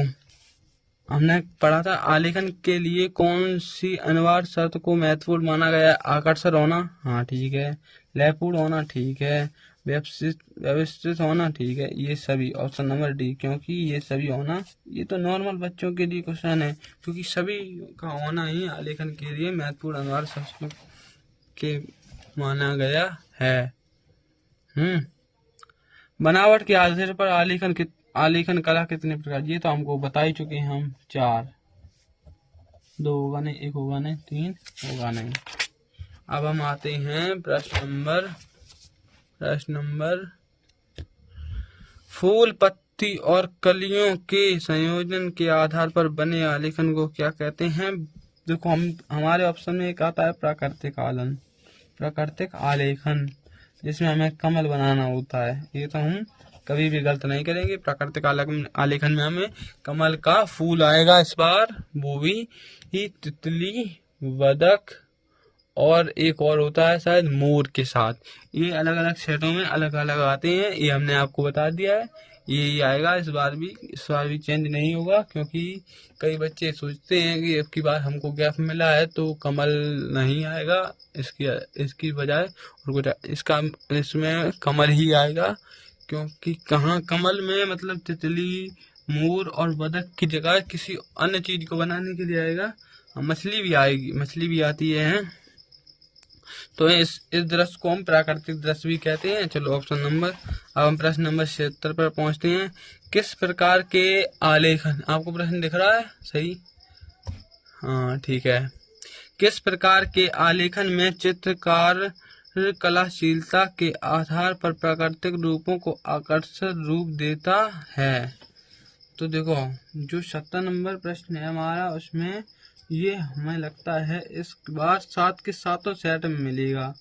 हमने पढ़ा था आलेखन के लिए कौन सी अनिवार्य शर्त को महत्वपूर्ण माना गया है? आकर्षण होना, हाँ ठीक है। लयपूर्ण होना, ठीक है। व्यवस्थित होना, ठीक है। ये सभी, ऑप्शन नंबर डी, क्योंकि ये सभी होना, ये तो नॉर्मल बच्चों के लिए क्वेश्चन है, क्योंकि सभी का होना ही आलेखन के लिए महत्वपूर्ण अनिवार्य शर्त के माना गया है। बनावट के आधार पर आलेखन कला कितने प्रकार? ये तो हमको बता ही चुके हैं हम, 4, 2 होगा नहीं, 1 होगा नहीं, 3 होगा नहीं। अब हम आते हैं प्रश्न नंबर फूल, पत्ती और कलियों के संयोजन के आधार पर बने आलेखन को क्या कहते हैं? देखो, हमारे ऑप्शन में एक आता है प्राकृतिक आलेखन, जिसमें हमें कमल बनाना होता है। ये तो हम कभी भी गलत नहीं करेंगे। प्राकृतिक आलेखन में हमें कमल का फूल आएगा इस बार, वो भी ही तितली, बदक और एक और होता है शायद मोर के साथ। ये अलग अलग सेटों में अलग अलग आते हैं, ये हमने आपको बता दिया है। ये आएगा इस बार भी चेंज नहीं होगा, क्योंकि कई बच्चे सोचते हैं कि अब की बार हमको गैप मिला है तो कमल नहीं आएगा, इसकी बजाय और कुछ इसमें कमल ही आएगा। क्योंकि कहाँ कमल में मतलब तितली, मोर और बदक की जगह किसी अन्य चीज को बनाने के लिए आएगा। मछली भी आएगी, मछली भी आती है। तो इस दृश्य को हम प्राकृतिक दृश्य भी कहते हैं। चलो अब हम प्रश्न नंबर 76 पर पहुंचते हैं। किस प्रकार के आलेखन, आपको प्रश्न दिख रहा है सही? हाँ ठीक है। किस प्रकार के आलेखन में चित्रकार कलाशीलता के आधार पर प्राकृतिक रूपों को आकर्षक रूप देता है? तो देखो, जो 70 नंबर प्रश्न है हमारा, उसमें ये हमें लगता है इस बार 7 के 7 सेट में मिलेगा,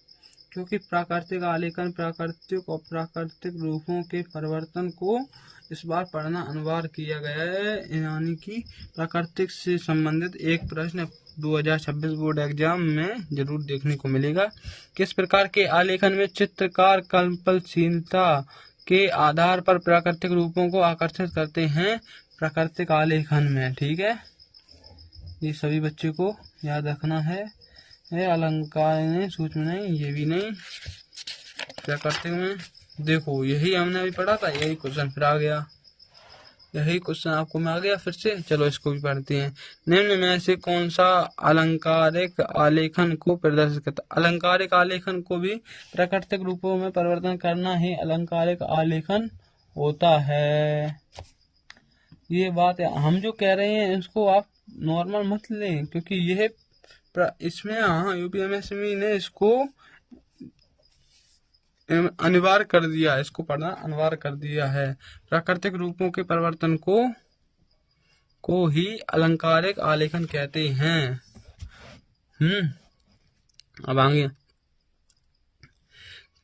क्योंकि प्राकृतिक आलेखन, प्राकृतिक और प्राकृतिक रूपों के परिवर्तन को इस बार पढ़ना अनिवार्य किया गया है। यानी कि प्राकृतिक से संबंधित एक प्रश्न 2026 बोर्ड एग्जाम में जरूर देखने को मिलेगा। किस प्रकार के आलेखन में चित्रकार कल्पनाशीलता के आधार पर प्राकृतिक रूपों को आकर्षित करते हैं? प्राकृतिक आलेखन में, ठीक है। ये सभी बच्चे को याद रखना है। अलंकार नहीं, सूक्ष्म नहीं, ये भी नहीं, प्राकृतिक में। देखो, यही हमने अभी पढ़ा था, यही क्वेश्चन फिर आ गया, यही क्वेश्चन आपको में आ गया फिर से। चलो इसको भी पढ़ते हैं। निम्न में से कौन सा अलंकारिक आलेखन को प्रदर्शित करता? अलंकारिक आलेखन को भी प्राकृतिक रूपों में परिवर्तन करना ही अलंकारिक आलेखन होता है। ये बात है, हम जो कह रहे हैं इसको आप नॉर्मल मत लें, क्योंकि यह इसमें यूपीएमएसएमई ने इसको अनिवार्य कर दिया है, इसको पढ़ना अनिवार्य कर दिया है। प्राकृतिक रूपों के परिवर्तन को ही अलंकारिक आलेखन कहते हैं। अब आगे,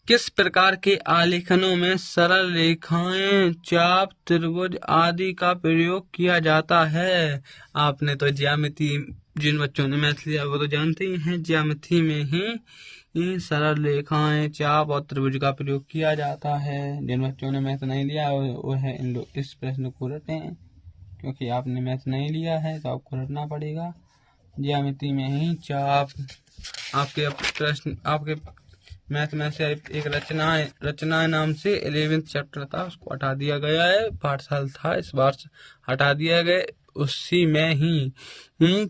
किस प्रकार के आलेखनों में सरल रेखाएं, चाप, त्रिभुज आदि का प्रयोग किया जाता है? आपने तो ज्यामिति, जिन बच्चों ने मैथ लिया वो तो जानते ही हैं, ज्यामिति में ही सरल रेखाएं, चाप और त्रिभुज का प्रयोग किया जाता है। जिन बच्चों ने मैथ नहीं लिया वो है इन लोग इस प्रश्न को रटें, क्योंकि आपने मैथ नहीं लिया है तो आपको रटना पड़ेगा। ज्यामिति में ही चाप, आपके मैथ में से एक रचना नाम से 11th चैप्टर था, उसको हटा दिया गया है। पाठशाला था, इस बार हटा दिया गया। उसी में ही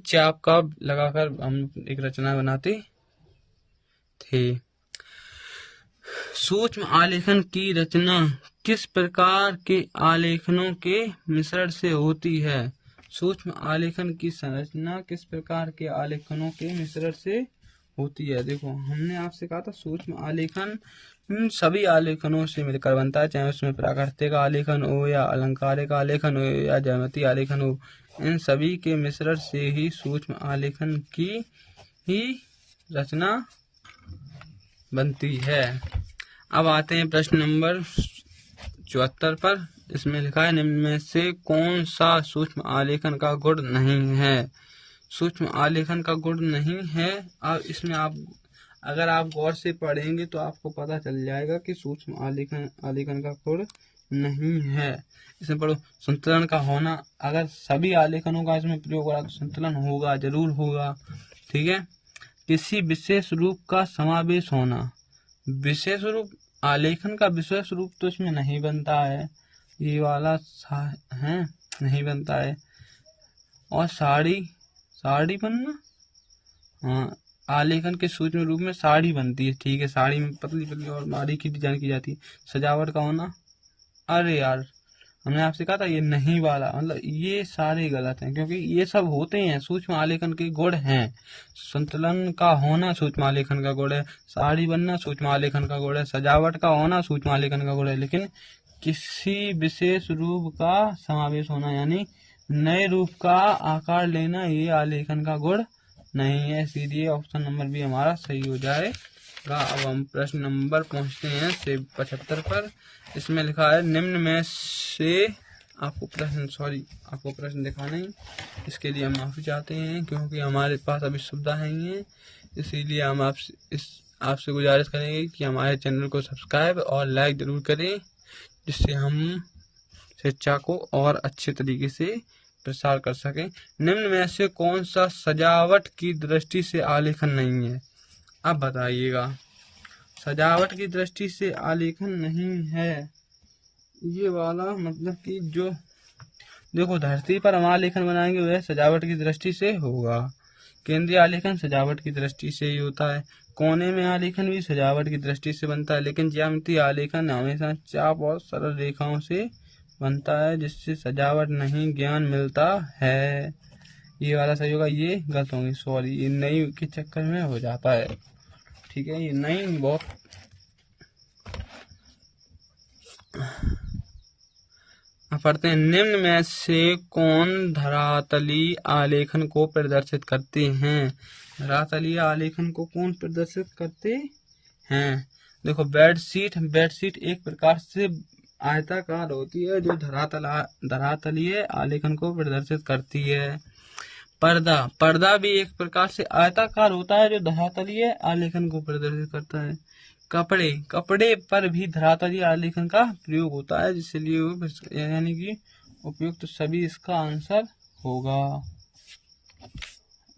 चाप का लगाकर हम एक रचना बनाते थे। सूक्ष्म आलेखन की रचना किस प्रकार के आलेखनों के मिश्रण से होती है? सूक्ष्म आलेखन की संरचना किस प्रकार के आलेखनों के मिश्रण से होती है। देखो हमने आपसे कहा था सूक्ष्म आलेखन सभी आलेखनों से मिलकर बनता है, चाहे उसमें प्राकृतिक आलेखन हो या अलंकारिक आलेखन हो या ज्यामितीय आलेखन हो, इन सभी के मिश्रण से ही सूक्ष्म आलेखन की ही रचना बनती है। अब आते हैं प्रश्न नंबर 74 पर। इसमें लिखा है निम्न में से कौन सा सूक्ष्म आलेखन का गुण नहीं है। सूक्ष्म आलेखन का गुण नहीं है। अब इसमें अगर आप गौर से पढ़ेंगे तो आपको पता चल जाएगा कि सूक्ष्म आलेखन का गुण नहीं है। इसमें पढ़ो, संतुलन का होना। अगर सभी आलेखनों का इसमें प्रयोग हो रहा तो संतुलन होगा, जरूर होगा। ठीक है। किसी विशेष रूप का समावेश होना। विशेष रूप, आलेखन का विशेष रूप तो इसमें नहीं बनता है, ये वाला है नहीं बनता है। और साड़ी बनना, हाँ, आलेखन के सूक्ष्म रूप में साड़ी बनती है। ठीक है, साड़ी में पतली पतली और बारीकी डिजाइन की जाती है। सजावट का होना, अरे यार हमने आपसे कहा था ये नहीं वाला, मतलब ये सारे गलत हैं, क्योंकि ये सब होते हैं, सूक्ष्म आलेखन के गुण हैं। संतुलन का होना सूक्ष्म आलेखन का गुण है, साड़ी बनना सूक्ष्म आलेखन का गुण है, सजावट का होना सूक्ष्म आलेखन का गुण है। लेकिन किसी विशेष रूप का समावेश होना यानी नए रूप का आकार लेना, ये आलेखन का गुण नहीं है। सीधे ऑप्शन नंबर बी हमारा सही हो जाएगा। अब हम प्रश्न नंबर पहुंचते हैं 75 पर। इसमें लिखा है निम्न में से आपको प्रश्न दिखा नहीं, इसके लिए हम माफी चाहते हैं, क्योंकि हमारे पास अभी सुविधा नहीं है। इसीलिए हम आपसे गुजारिश करेंगे कि हमारे चैनल को सब्सक्राइब और लाइक जरूर करें, जिससे हम शिक्षा को और अच्छे तरीके से प्रसार कर सकें। निम्न में से कौन सा सजावट की दृष्टि से आलेखन नहीं है। अब बताइएगा, सजावट की दृष्टि से आलेखन नहीं है ये वाला, मतलब कि जो देखो धरती पर हम आलेखन बनाएंगे वह सजावट की दृष्टि से होगा। केंद्रीय आलेखन सजावट की दृष्टि से ही होता है। कोने में आलेखन भी सजावट की दृष्टि से बनता है। लेकिन ज्यामितीय आलेखन हमेशा चाप और सरल रेखाओं से बनता है, जिससे सजावट नहीं ज्ञान मिलता है। ये वाला सही होगा, ये गलत होंगे, सॉरी, ये नई के चक्कर में हो जाता है। ठीक है, ये नई बहुत पढ़ते हैं। निम्न में से कौन धरातलीय आलेखन को प्रदर्शित करते हैं। धरातलीय आलेखन को कौन प्रदर्शित करते हैं। देखो बेडशीट एक प्रकार से आयताकार होती है जो धरातलीय आलेखन को प्रदर्शित करती है। पर्दा भी एक प्रकार से आयताकार होता है जो धरातलीय आलेखन को प्रदर्शित करता है। कपड़े पर भी धरातलीय आलेखन का प्रयोग होता है, इसलिए यानी कि उपयुक्त सभी इसका आंसर होगा।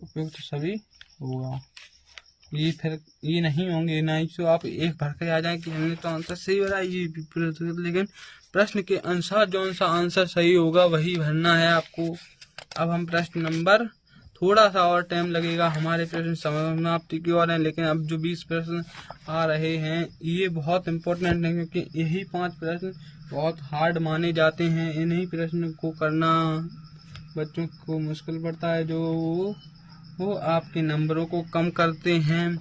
उपयुक्त सभी होगा, ये फिर ये नहीं होंगे, नहीं तो आप एक भर के आ जाए कि हमने तो आंसर सही भरा ये, लेकिन प्रश्न के अनुसार जो सा आंसर सही होगा वही भरना है आपको। अब हम प्रश्न नंबर, थोड़ा सा और टाइम लगेगा, हमारे प्रश्न समाप्ति की ओर हैं, लेकिन अब जो 20 प्रश्न आ रहे हैं ये बहुत इम्पोर्टेंट है, क्योंकि यही 5 प्रश्न बहुत हार्ड माने जाते हैं। इन्हीं प्रश्न को करना बच्चों को मुश्किल पड़ता है, जो वो आपके नंबरों को कम करते हैं।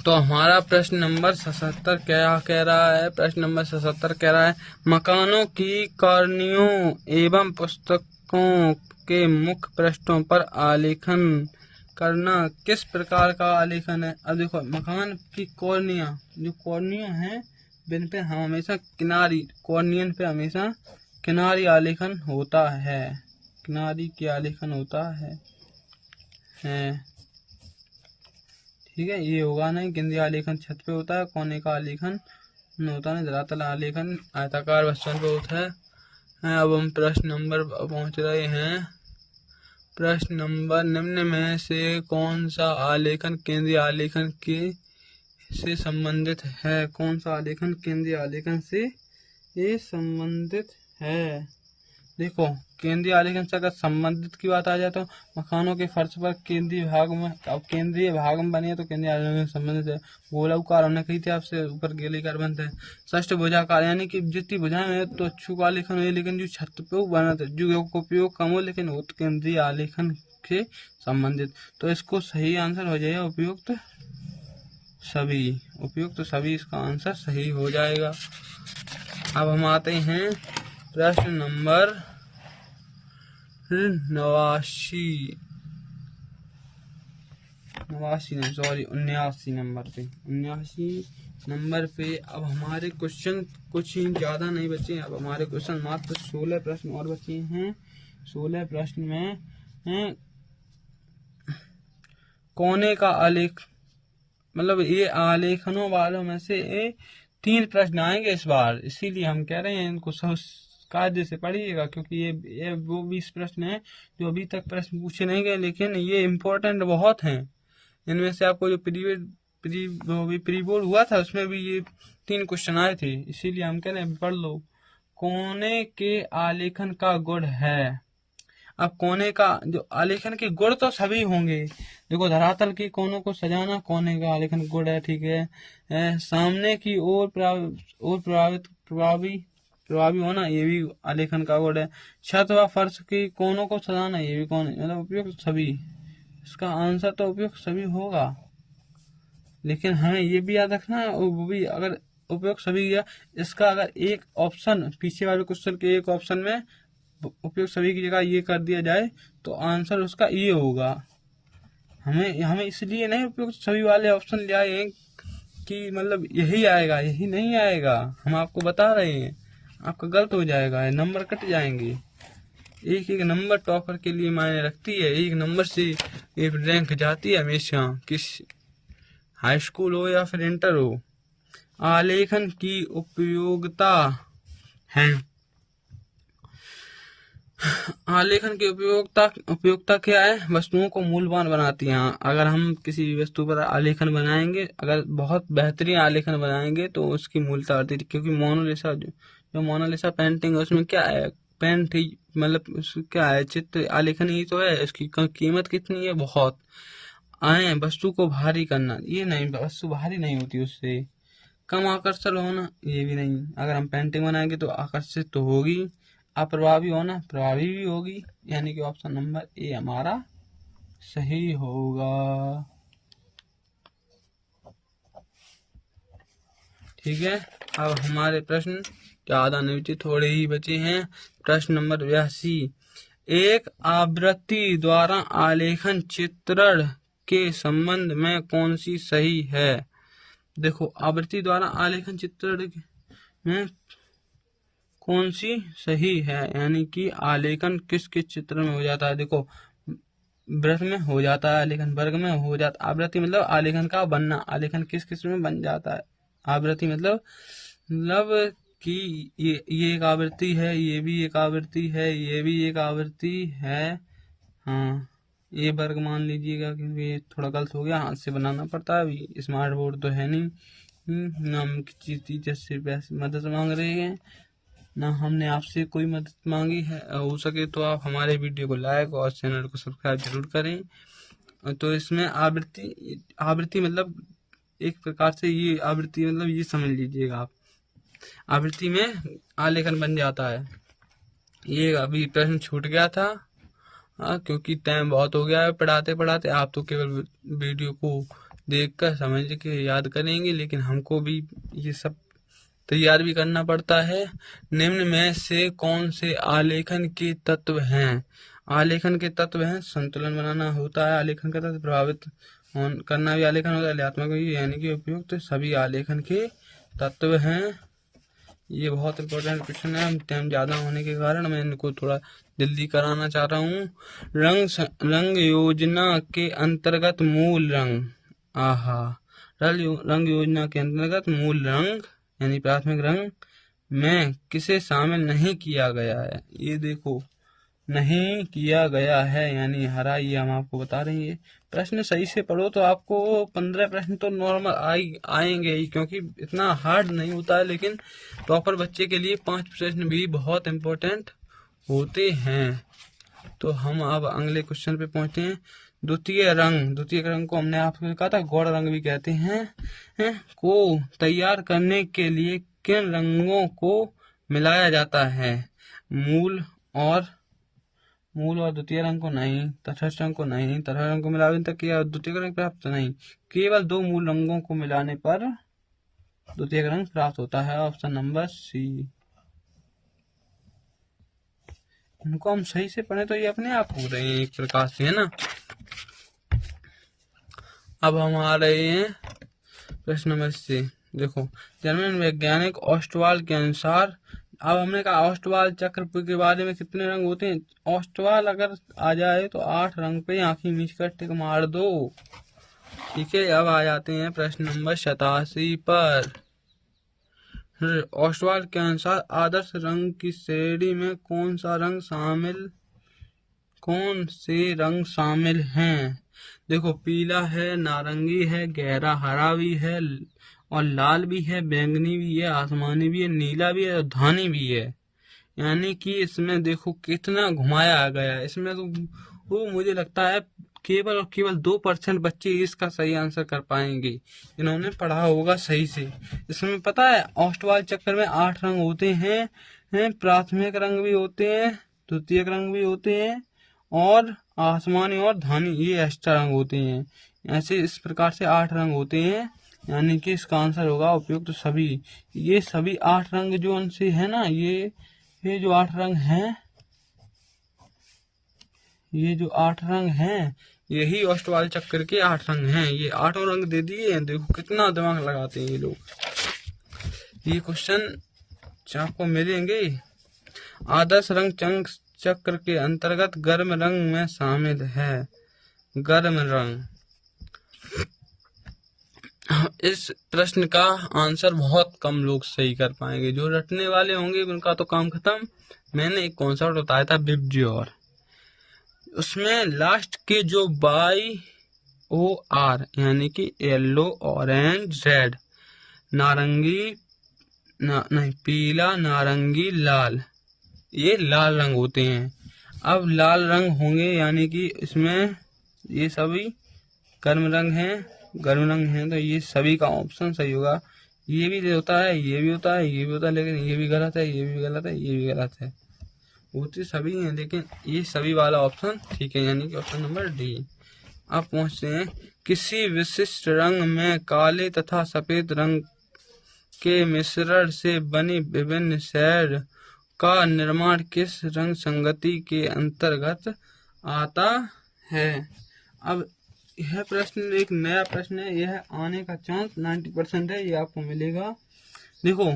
तो हमारा प्रश्न नंबर 77 क्या कह रहा है। प्रश्न नंबर 77 कह रहा है मकानों की कॉर्नियों एवं पुस्तकों के मुख्य पृष्ठों पर आलेखन करना किस प्रकार का आलेखन है। अब देखो, मकान की कॉर्निया, जो कॉर्निया है जिन पे हम हमेशा कॉर्नियन पे हमेशा किनारी आलेखन होता है, किनारी की आलेखन होता है। ठीक है, ये होगा नहीं। केंद्रीय आलेखन छत पे होता है, कोने का आलेखन होता है, धरातल आलेखन आयताकार वस्तुओं पे होता है। अब हम प्रश्न नंबर पहुंच रहे हैं। प्रश्न नंबर, निम्न में से कौन सा आलेखन केंद्रीय आलेखन के से संबंधित है। कौन सा आलेखन केंद्रीय आलेखन से ये संबंधित है। देखो, केंद्रीय आलेखन से अगर संबंधित की बात आ जाए तो मकानों के फर्श पर केंद्रीय भाग में बने हैं तो केंद्रीय आलेखन से संबंधित है। गोलाकार, हमने कही थी आपसे, ऊपर गोलाकार बनते हैं। षष्ठ भुजाकार, यानी कि जितनी भुजाएं हैं तो आलेखन है, लेकिन जो छत पे बना था जो उपयोग कम हो, लेकिन वो केंद्रीय आलेखन से संबंधित। तो इसको सही आंसर हो जाएगा उपयुक्त सभी। उपयुक्त सभी इसका आंसर सही हो जाएगा। अब हम आते हैं प्रश्न नंबर 89 नंबर पे। अब हमारे क्वेश्चन कुछ ही ज़्यादा नहीं बचे। अब हमारे क्वेश्चन मात्र 16 प्रश्न और बचे हैं। 16 प्रश्न में कोने का आलेख, मतलब ये आलेखनों वालों में से 3 प्रश्न आएंगे इस बार, इसीलिए हम कह रहे हैं इनको कायदे से पढ़िएगा, क्योंकि ये वो 20 प्रश्न हैं जो अभी तक प्रश्न पूछे नहीं गए, लेकिन ये इम्पोर्टेंट बहुत हैं। इनमें से आपको जो प्री बोर्ड हुआ था उसमें भी ये 3 क्वेश्चन आए थे, इसीलिए हम कह रहे हैं पढ़ लो। कोने के आलेखन का गुण है। अब कोने का जो आलेखन के गुण तो सभी होंगे। देखो, धरातल के कोनों को सजाना कोने का आलेखन गुण है, ठीक है। सामने की ओर प्रभावी होना, ये भी आलेखन का गुण है। छत व फर्श के कोनों को सजाना, ये भी कौन, मतलब उपयुक्त सभी। इसका आंसर तो उपयुक्त सभी होगा, लेकिन हमें ये भी याद रखना, वो भी अगर उपयुक्त सभी गया, इसका अगर एक ऑप्शन पीछे वाले क्वेश्चन के एक ऑप्शन में उपयुक्त सभी की जगह ये कर दिया जाए तो आंसर उसका ये होगा। हमें इसलिए नहीं उपयुक्त सभी वाले ऑप्शन ले आए हैं कि मतलब यही आएगा, यही नहीं आएगा। हम आपको बता रहे हैं, आपका गलत हो जाएगा, नंबर कट जाएंगे। एक नंबर टॉपर के लिए मायने रखती है। एक नंबर से एक रैंक जाती है हमेशा, किस हाई स्कूल हो या फिर इंटर हो। आलेखन की उपयोगिता है। आलेखन की उपयोगिता क्या है? वस्तुओं को मूल्यवान बनाती है। अगर हम किसी वस्तु पर आलेखन बनाएंगे, अगर बहुत बेहतरीन आलेखन बनाएंगे तो उसकी मूल्यता बढ़ती है। क्योंकि मोनालिसा जो मोनालिसा पेंटिंग है उसमें क्या है, पेंट ही मतलब क्या है, चित्र आलेखन ही तो है। इसकी कीमत कितनी है? बहुत। वस्तु को भारी करना, ये नहीं, वस्तु भारी नहीं होती उससे। कम आकर्षक होना, ये भी नहीं। अगर हम पेंटिंग बनाएंगे तो आकर्षित तो होगी। अप्रभावी होना, प्रभावी भी होगी। यानी कि ऑप्शन नंबर ए हमारा सही होगा। ठीक है। अब हमारे प्रश्न ज्यादा नहीं बचे, थोड़े ही बचे हैं। प्रश्न नंबर 82। एक आवृत्ति द्वारा आलेखन चित्रण के संबंध में कौन सी सही है? देखो, आवृत्ति द्वारा आलेखन चित्रण में कौन सी सही है, यानी कि आलेखन किस किस चित्र में हो जाता है। देखो, वृत्त में हो जाता है आलेखन, वर्ग में हो जाता है। आवृत्ति मतलब आलेखन का बनना, आलेखन किस किस में बन जाता है। आवृत्ति मतलब कि ये एक आवृत्ति है, ये भी एक आवृत्ति है, ये भी एक आवृत्ति है। हाँ, ये वर्ग मान लीजिएगा, क्योंकि ये थोड़ा गलत हो गया, हाथ से बनाना पड़ता है। अभी स्मार्ट बोर्ड तो है नहीं, ना हम किसी टीचर से पैसे मदद मांग रहे हैं, ना हमने आपसे कोई मदद मांगी है। हो सके तो आप हमारे वीडियो को लाइक और चैनल को सब्सक्राइब जरूर करें। तो इसमें आवृत्ति मतलब एक प्रकार से ये आवृत्ति मतलब ये समझ लीजिएगा आप, आवृत्ति में आलेखन बन जाता है। ये अभी प्रश्न छूट गया था, क्योंकि टाइम बहुत हो गया है पढ़ाते पढ़ाते। आप तो केवल वीडियो को देखकर समझ के याद करेंगे, लेकिन हमको भी ये सब तैयार भी करना पड़ता है। निम्न में से कौन से आलेखन के तत्व हैं? आलेखन के तत्व हैं, संतुलन बनाना होता है आलेखन का तत्व, प्रभावित करना भी आलेखन होता है, लेआत्मक भी, यानी कि उपयुक्त सभी आलेखन के तत्व हैं। ये बहुत इंपॉर्टेंट क्वेश्चन है। टाइम ज्यादा होने के कारण मैं इनको थोड़ा जल्दी कराना चाह रहा हूँ। रंग योजना के अंतर्गत मूल रंग, रंग योजना के अंतर्गत मूल रंग यानी प्राथमिक रंग में किसे शामिल नहीं किया गया है? ये देखो, नहीं किया गया है यानी हरा, ये हम आपको बता रहे हैं। प्रश्न सही से पढ़ो तो आपको 15 प्रश्न तो नॉर्मल आएंगे ही, क्योंकि इतना हार्ड नहीं होता है। लेकिन टॉपर बच्चे के लिए 5 प्रश्न भी बहुत इम्पोर्टेंट होते हैं। तो हम अब अगले क्वेश्चन पे पहुंचते हैं। द्वितीय रंग को हमने आपको कहा था गौड़ रंग भी कहते हैं, को तैयार करने के लिए किन रंगों को मिलाया जाता है? मूल और मूल और द्वितीय रंग को नहीं, तटस्थ रंग को नहीं, तटस्थ रंग को मिलाने तक किया द्वितीय रंग प्राप्त नहीं, केवल दो मूल रंगों को मिलाने पर द्वितीय रंग प्राप्त होता है। Option number C. इनको हम सही से पढ़े तो ये अपने आप हो रहे हैं एक प्रकार से, है ना। अब हम आ रहे हैं प्रश्न नंबर सी। देखो, जर्मन वैज्ञानिक ऑस्टवाल के अनुसार, अब हमने कहा ऑस्टवाल चक्र के बारे में कितने रंग होते हैं। ऑस्टवाल अगर आ जाए तो 8 रंग पे आंखें मीच कर टिक मार दो। ठीक है, अब आ जाते हैं प्रश्न नंबर 87 पर। ऑस्टवाल के अनुसार आदर्श रंग की श्रेणी में कौन से रंग शामिल हैं। देखो, पीला है, नारंगी है, गहरा हरा भी है और लाल भी है, बैंगनी भी है, आसमानी भी है, नीला भी है और धानी भी है। यानी कि इसमें देखो कितना घुमाया गया है। इसमें तो वो मुझे लगता है केवल और केवल 2% बच्चे इसका सही आंसर कर पाएंगे जिन्होंने पढ़ा होगा सही से। इसमें पता है ऑस्टवाल चक्र में 8 रंग होते हैं, प्राथमिक रंग भी होते हैं, द्वितीयक रंग भी होते हैं और आसमानी और धानी ये एक्स्ट्रा रंग होते हैं। ऐसे इस प्रकार से 8 रंग होते हैं, यानी कि इसका आंसर होगा उपयुक्त तो सभी। ये सभी 8 रंग जो उनसे है ना, ये जो 8 रंग हैं, ये जो 8 रंग हैं यही ऑस्टवाल चक्र के 8 रंग हैं। ये 8 रंग दे दिए हैं। देखो कितना दिमाग लगाते हैं ये लोग। ये क्वेश्चन आपको मिलेंगे। आदर्श रंग चक्र के अंतर्गत गर्म रंग में शामिल है। गर्म रंग, इस प्रश्न का आंसर बहुत कम लोग सही कर पाएंगे। जो रटने वाले होंगे उनका तो काम खत्म। मैंने एक कॉन्सेप्ट बताया था विबज्योर, उसमें लास्ट के जो BOR यानी कि येलो, ऑरेंज, रेड, नारंगी नहीं, पीला, नारंगी, लाल, ये लाल रंग होते हैं। अब लाल रंग होंगे यानी कि इसमें ये सभी गर्म रंग हैं, तो ये सभी का ऑप्शन सही होगा। ये भी होता है, ये भी होता है, ये भी होता है, लेकिन ये भी गलत है, ये भी गलत है, ये भी गलत है। होते सभी हैं लेकिन ये सभी वाला ऑप्शन ठीक है, यानी कि ऑप्शन नंबर डी। अब पहुंचते हैं, किसी विशिष्ट रंग में काले तथा सफेद रंग के मिश्रण से बनी विभिन्न शेड का निर्माण किस रंग संगति के अंतर्गत आता है। अब यह प्रश्न एक नया प्रश्न है, यह आने का चांस 90% है, ये आपको मिलेगा। देखो,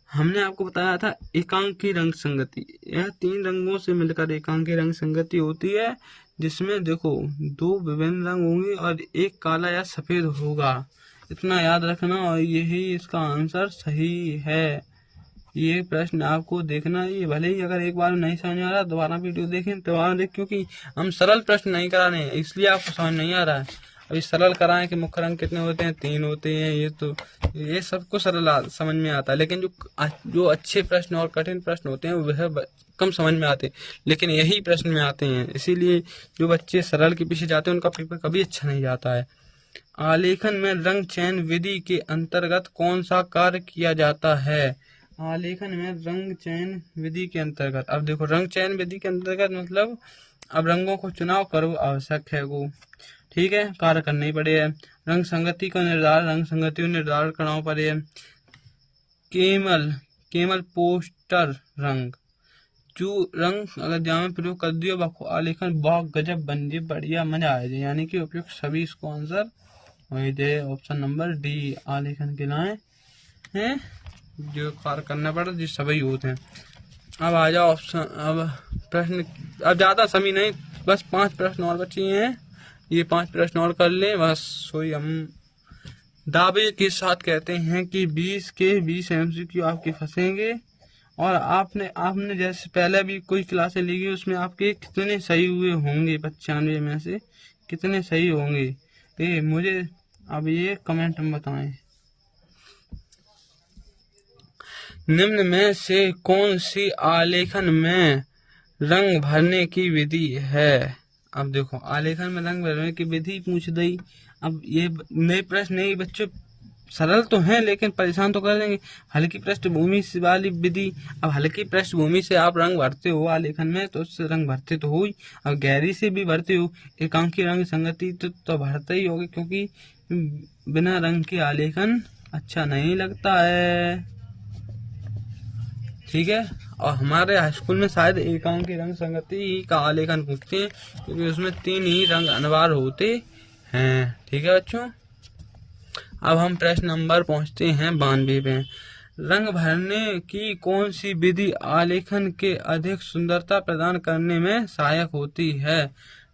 हमने आपको बताया था एकांकी रंग संगति, यह 3 रंगों से मिलकर एकांकी रंग संगति होती है, जिसमें देखो 2 विभिन्न रंग होंगे और एक काला या सफेद होगा। इतना याद रखना और यही इसका आंसर सही है। ये प्रश्न आपको देखना, ये भले ही अगर एक बार नहीं समझ आ रहा दोबारा वीडियो देखें, क्योंकि हम सरल प्रश्न नहीं करा रहे हैं इसलिए आपको समझ नहीं आ रहा है। अभी सरल कराएं कि मुख्य रंग कितने होते हैं, 3 होते हैं, ये सबको सरल समझ में आता है, लेकिन जो अच्छे प्रश्न और कठिन प्रश्न होते हैं वह कम समझ में आते हैं, लेकिन यही प्रश्न में आते हैं। इसीलिए जो बच्चे सरल के पीछे जाते हैं उनका पेपर कभी अच्छा नहीं जाता है। आलेखन में रंग चयन विधि के अंतर्गत कौन सा कार्य किया जाता है। आलेखन में रंग चयन विधि के अंतर्गत, अब देखो रंग चयन विधि के अंतर्गत मतलब अब रंगों को चुनाव करो आवश्यक है वो, ठीक है, कार्य करने ही पड़े है। रंग संगति को निर्धारण करना पड़े है। केवल पोस्टर रंग जो रंग अगर जामे प्रयोग कर दियो बाको आलेखन बहुत गजब बन जाए, बढ़िया मजा आ जाए, यानी कि उपयुक्त सभी इसको आंसर वही दे। ऑप्शन नंबर डी, आलेखन के लाए हैं जो कार्य करना पड़ा जो सभी होते हैं। अब आ जाओ ऑप्शन, अब प्रश्न, अब ज्यादा समय नहीं, बस 5 प्रश्न और बचे हैं, ये 5 प्रश्न और कर लें बस। सोई हम दावे के साथ कहते हैं कि 20 के 20 MCQ आपके फंसेंगे और आपने जैसे पहले भी कोई क्लासें ली गई उसमें आपके कितने सही हुए होंगे, 95 में से कितने सही होंगे ये मुझे अब ये कमेंट में बताएं। निम्न में से कौन सी आलेखन में रंग भरने की विधि है। अब देखो आलेखन में रंग भरने की विधि पूछ दी। अब ये नए प्रश्न नहीं बच्चों, सरल तो हैं लेकिन परेशान तो कर देंगे। हल्की पृष्ठभूमि से वाली विधि, अब हल्की पृष्ठभूमि से आप रंग भरते हो आलेखन में तो उससे रंग भरते तो हो ही, अब गहरी से भी भरते हो, एकांकी रंग संगति तो भरते ही होगे, क्योंकि बिना रंग के आलेखन अच्छा नहीं लगता है। ठीक है, और हमारे हाई स्कूल में शायद एकांकी रंग संगति का आलेखन पूछते हैं, क्योंकि उसमें 3 ही रंग अनिवार्य होते हैं। ठीक है बच्चों, अब हम प्रश्न नंबर पहुंचते हैं 92 पे। रंग भरने की कौन सी विधि आलेखन के अधिक सुंदरता प्रदान करने में सहायक होती है?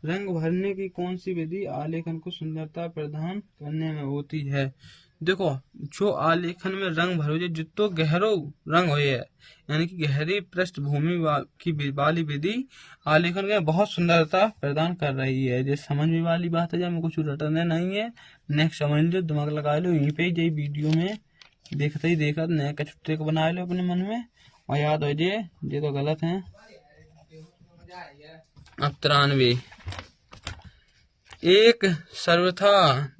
रंग भरने की कौन सी विधि आलेखन को सुंदरता प्रदान करने में होती है? देखो, जो आलेखन में रंग भरो जितो गहरो रंग हो, यानी कि गहरी पृष्ठभूमि की वाली विधि आलेखन में बहुत सुंदरता प्रदान कर रही है। जो समझ में वाली बात है, जब कुछ रटने नहीं है, नेक्स्ट समझ लो, दिमाग लगा लो, यहीं पे यही वीडियो में देखते ही देखा नया का छुट्टे को बना लो अपने मन में और याद हो जाए ये तो गलत है। अब 93, एक सर्वथा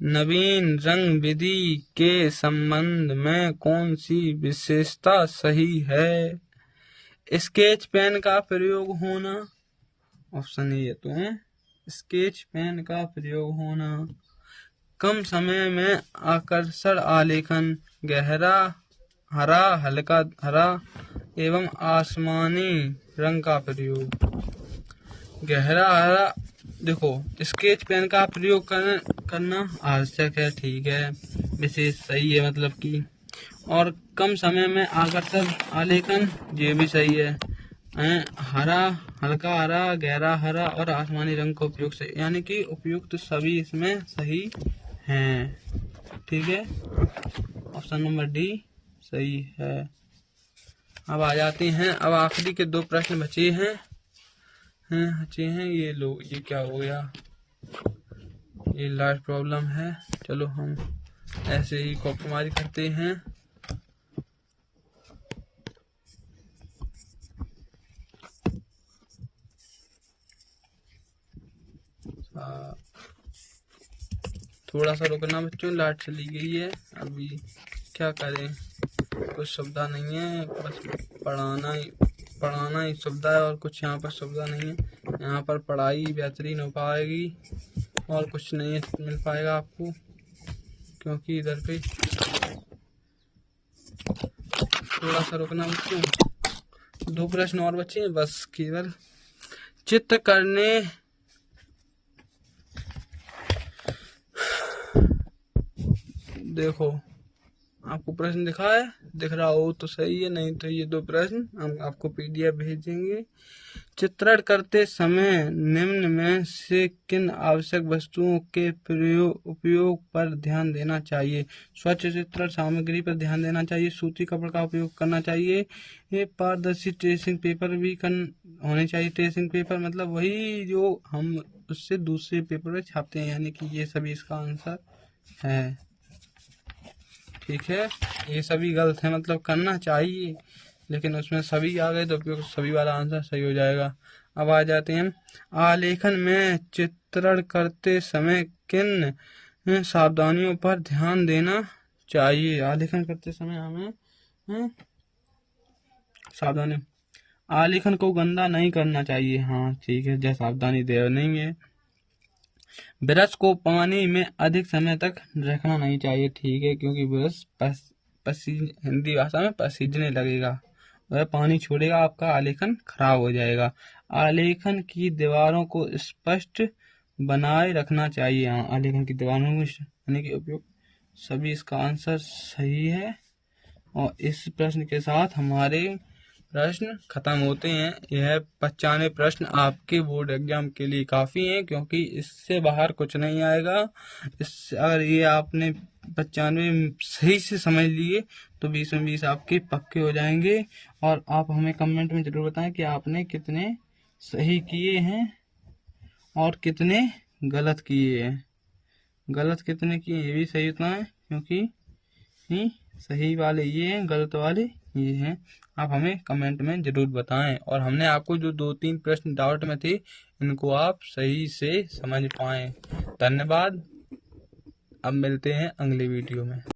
नवीन रंग विधि के संबंध में कौन सी विशेषता सही है? स्केच पेन का प्रयोग होना, ऑप्शन ये तो है, स्केच पेन का प्रयोग होना, कम समय में आकर्षण आलेखन, गहरा हरा, हल्का हरा एवं आसमानी रंग का प्रयोग। गहरा हरा, देखो स्केच पेन का प्रयोग करना आवश्यक है, ठीक है, विशेष सही है मतलब कि, और कम समय में आकर्षक आलेखन ये भी सही है। हरा, हल्का हरा, गहरा हरा और आसमानी रंग का उपयोग से, यानी कि उपयुक्त तो सभी इसमें सही हैं। ठीक है, ऑप्शन नंबर डी सही है। अब आ जाते हैं, अब आखिरी के 2 प्रश्न बचे हैं। ये लो, ये क्या हो गया, ये लास्ट प्रॉब्लम है। चलो हम ऐसे ही कॉम्प्रोमाइज करते हैं। थोड़ा सा रुकना बच्चों, लाइट चली गई है, अभी क्या करें, कुछ सुविधा नहीं है, बस पढ़ाना ही सुविधा है और कुछ यहाँ पर सुविधा नहीं है। यहाँ पर पढ़ाई बेहतरीन हो पाएगी और कुछ नहीं मिल पाएगा आपको, क्योंकि इधर पे थोड़ा सा रुकना बच्चों। 2 प्रश्न और बचे हैं बस केवल। चित्र करने देखो आपको प्रश्न दिख रहा हो तो सही है, नहीं तो ये 2 प्रश्न हम आपको PDF भेजेंगे। चित्रण करते समय निम्न में से किन आवश्यक वस्तुओं के उपयोग पर ध्यान देना चाहिए? स्वच्छ चित्रण सामग्री पर ध्यान देना चाहिए, सूती कपड़े का उपयोग करना चाहिए, ये पारदर्शी ट्रेसिंग पेपर भी होने चाहिए। ट्रेसिंग पेपर मतलब वही जो हम उससे दूसरे पेपर पे छापते हैं, यानी कि ये सभी इसका आंसर है। ठीक है, ये सभी गलत है, मतलब करना चाहिए लेकिन उसमें सभी आ गए तो सभी वाला आंसर सही हो जाएगा। अब आ जाते हैं, आलेखन में चित्रण करते समय किन सावधानियों पर ध्यान देना चाहिए? आलेखन करते समय हमें सावधानी, आलेखन को गंदा नहीं करना चाहिए, हाँ ठीक है, जैसे सावधानी दे नहीं है। ब्रश को पानी में अधिक समय तक रखना नहीं चाहिए, ठीक है, क्योंकि ब्रश हिंदी भाषा में पसीजने लगेगा, वह पानी छोड़ेगा, आपका आलेखन खराब हो जाएगा। आलेखन की दीवारों को स्पष्ट बनाए रखना चाहिए, आलेखन की दीवारों में यानी कि उपयोग, सभी इसका आंसर सही है। और इस प्रश्न के साथ हमारे प्रश्न खत्म होते हैं। यह 95 प्रश्न आपके बोर्ड एग्जाम के लिए काफ़ी हैं, क्योंकि इससे बाहर कुछ नहीं आएगा। इससे अगर ये आपने 95 सही से समझ लिए तो 20 में 20 आपके पक्के हो जाएंगे। और आप हमें कमेंट में ज़रूर बताएं कि आपने कितने सही किए हैं और कितने गलत किए हैं। गलत कितने किए ये भी सही बताएं, क्योंकि सही वाले ये हैं, गलत वाले ये हैं। आप हमें कमेंट में ज़रूर बताएं और हमने आपको जो 2-3 प्रश्न डाउट में थे इनको आप सही से समझ पाएं। धन्यवाद, अब मिलते हैं अगले वीडियो में।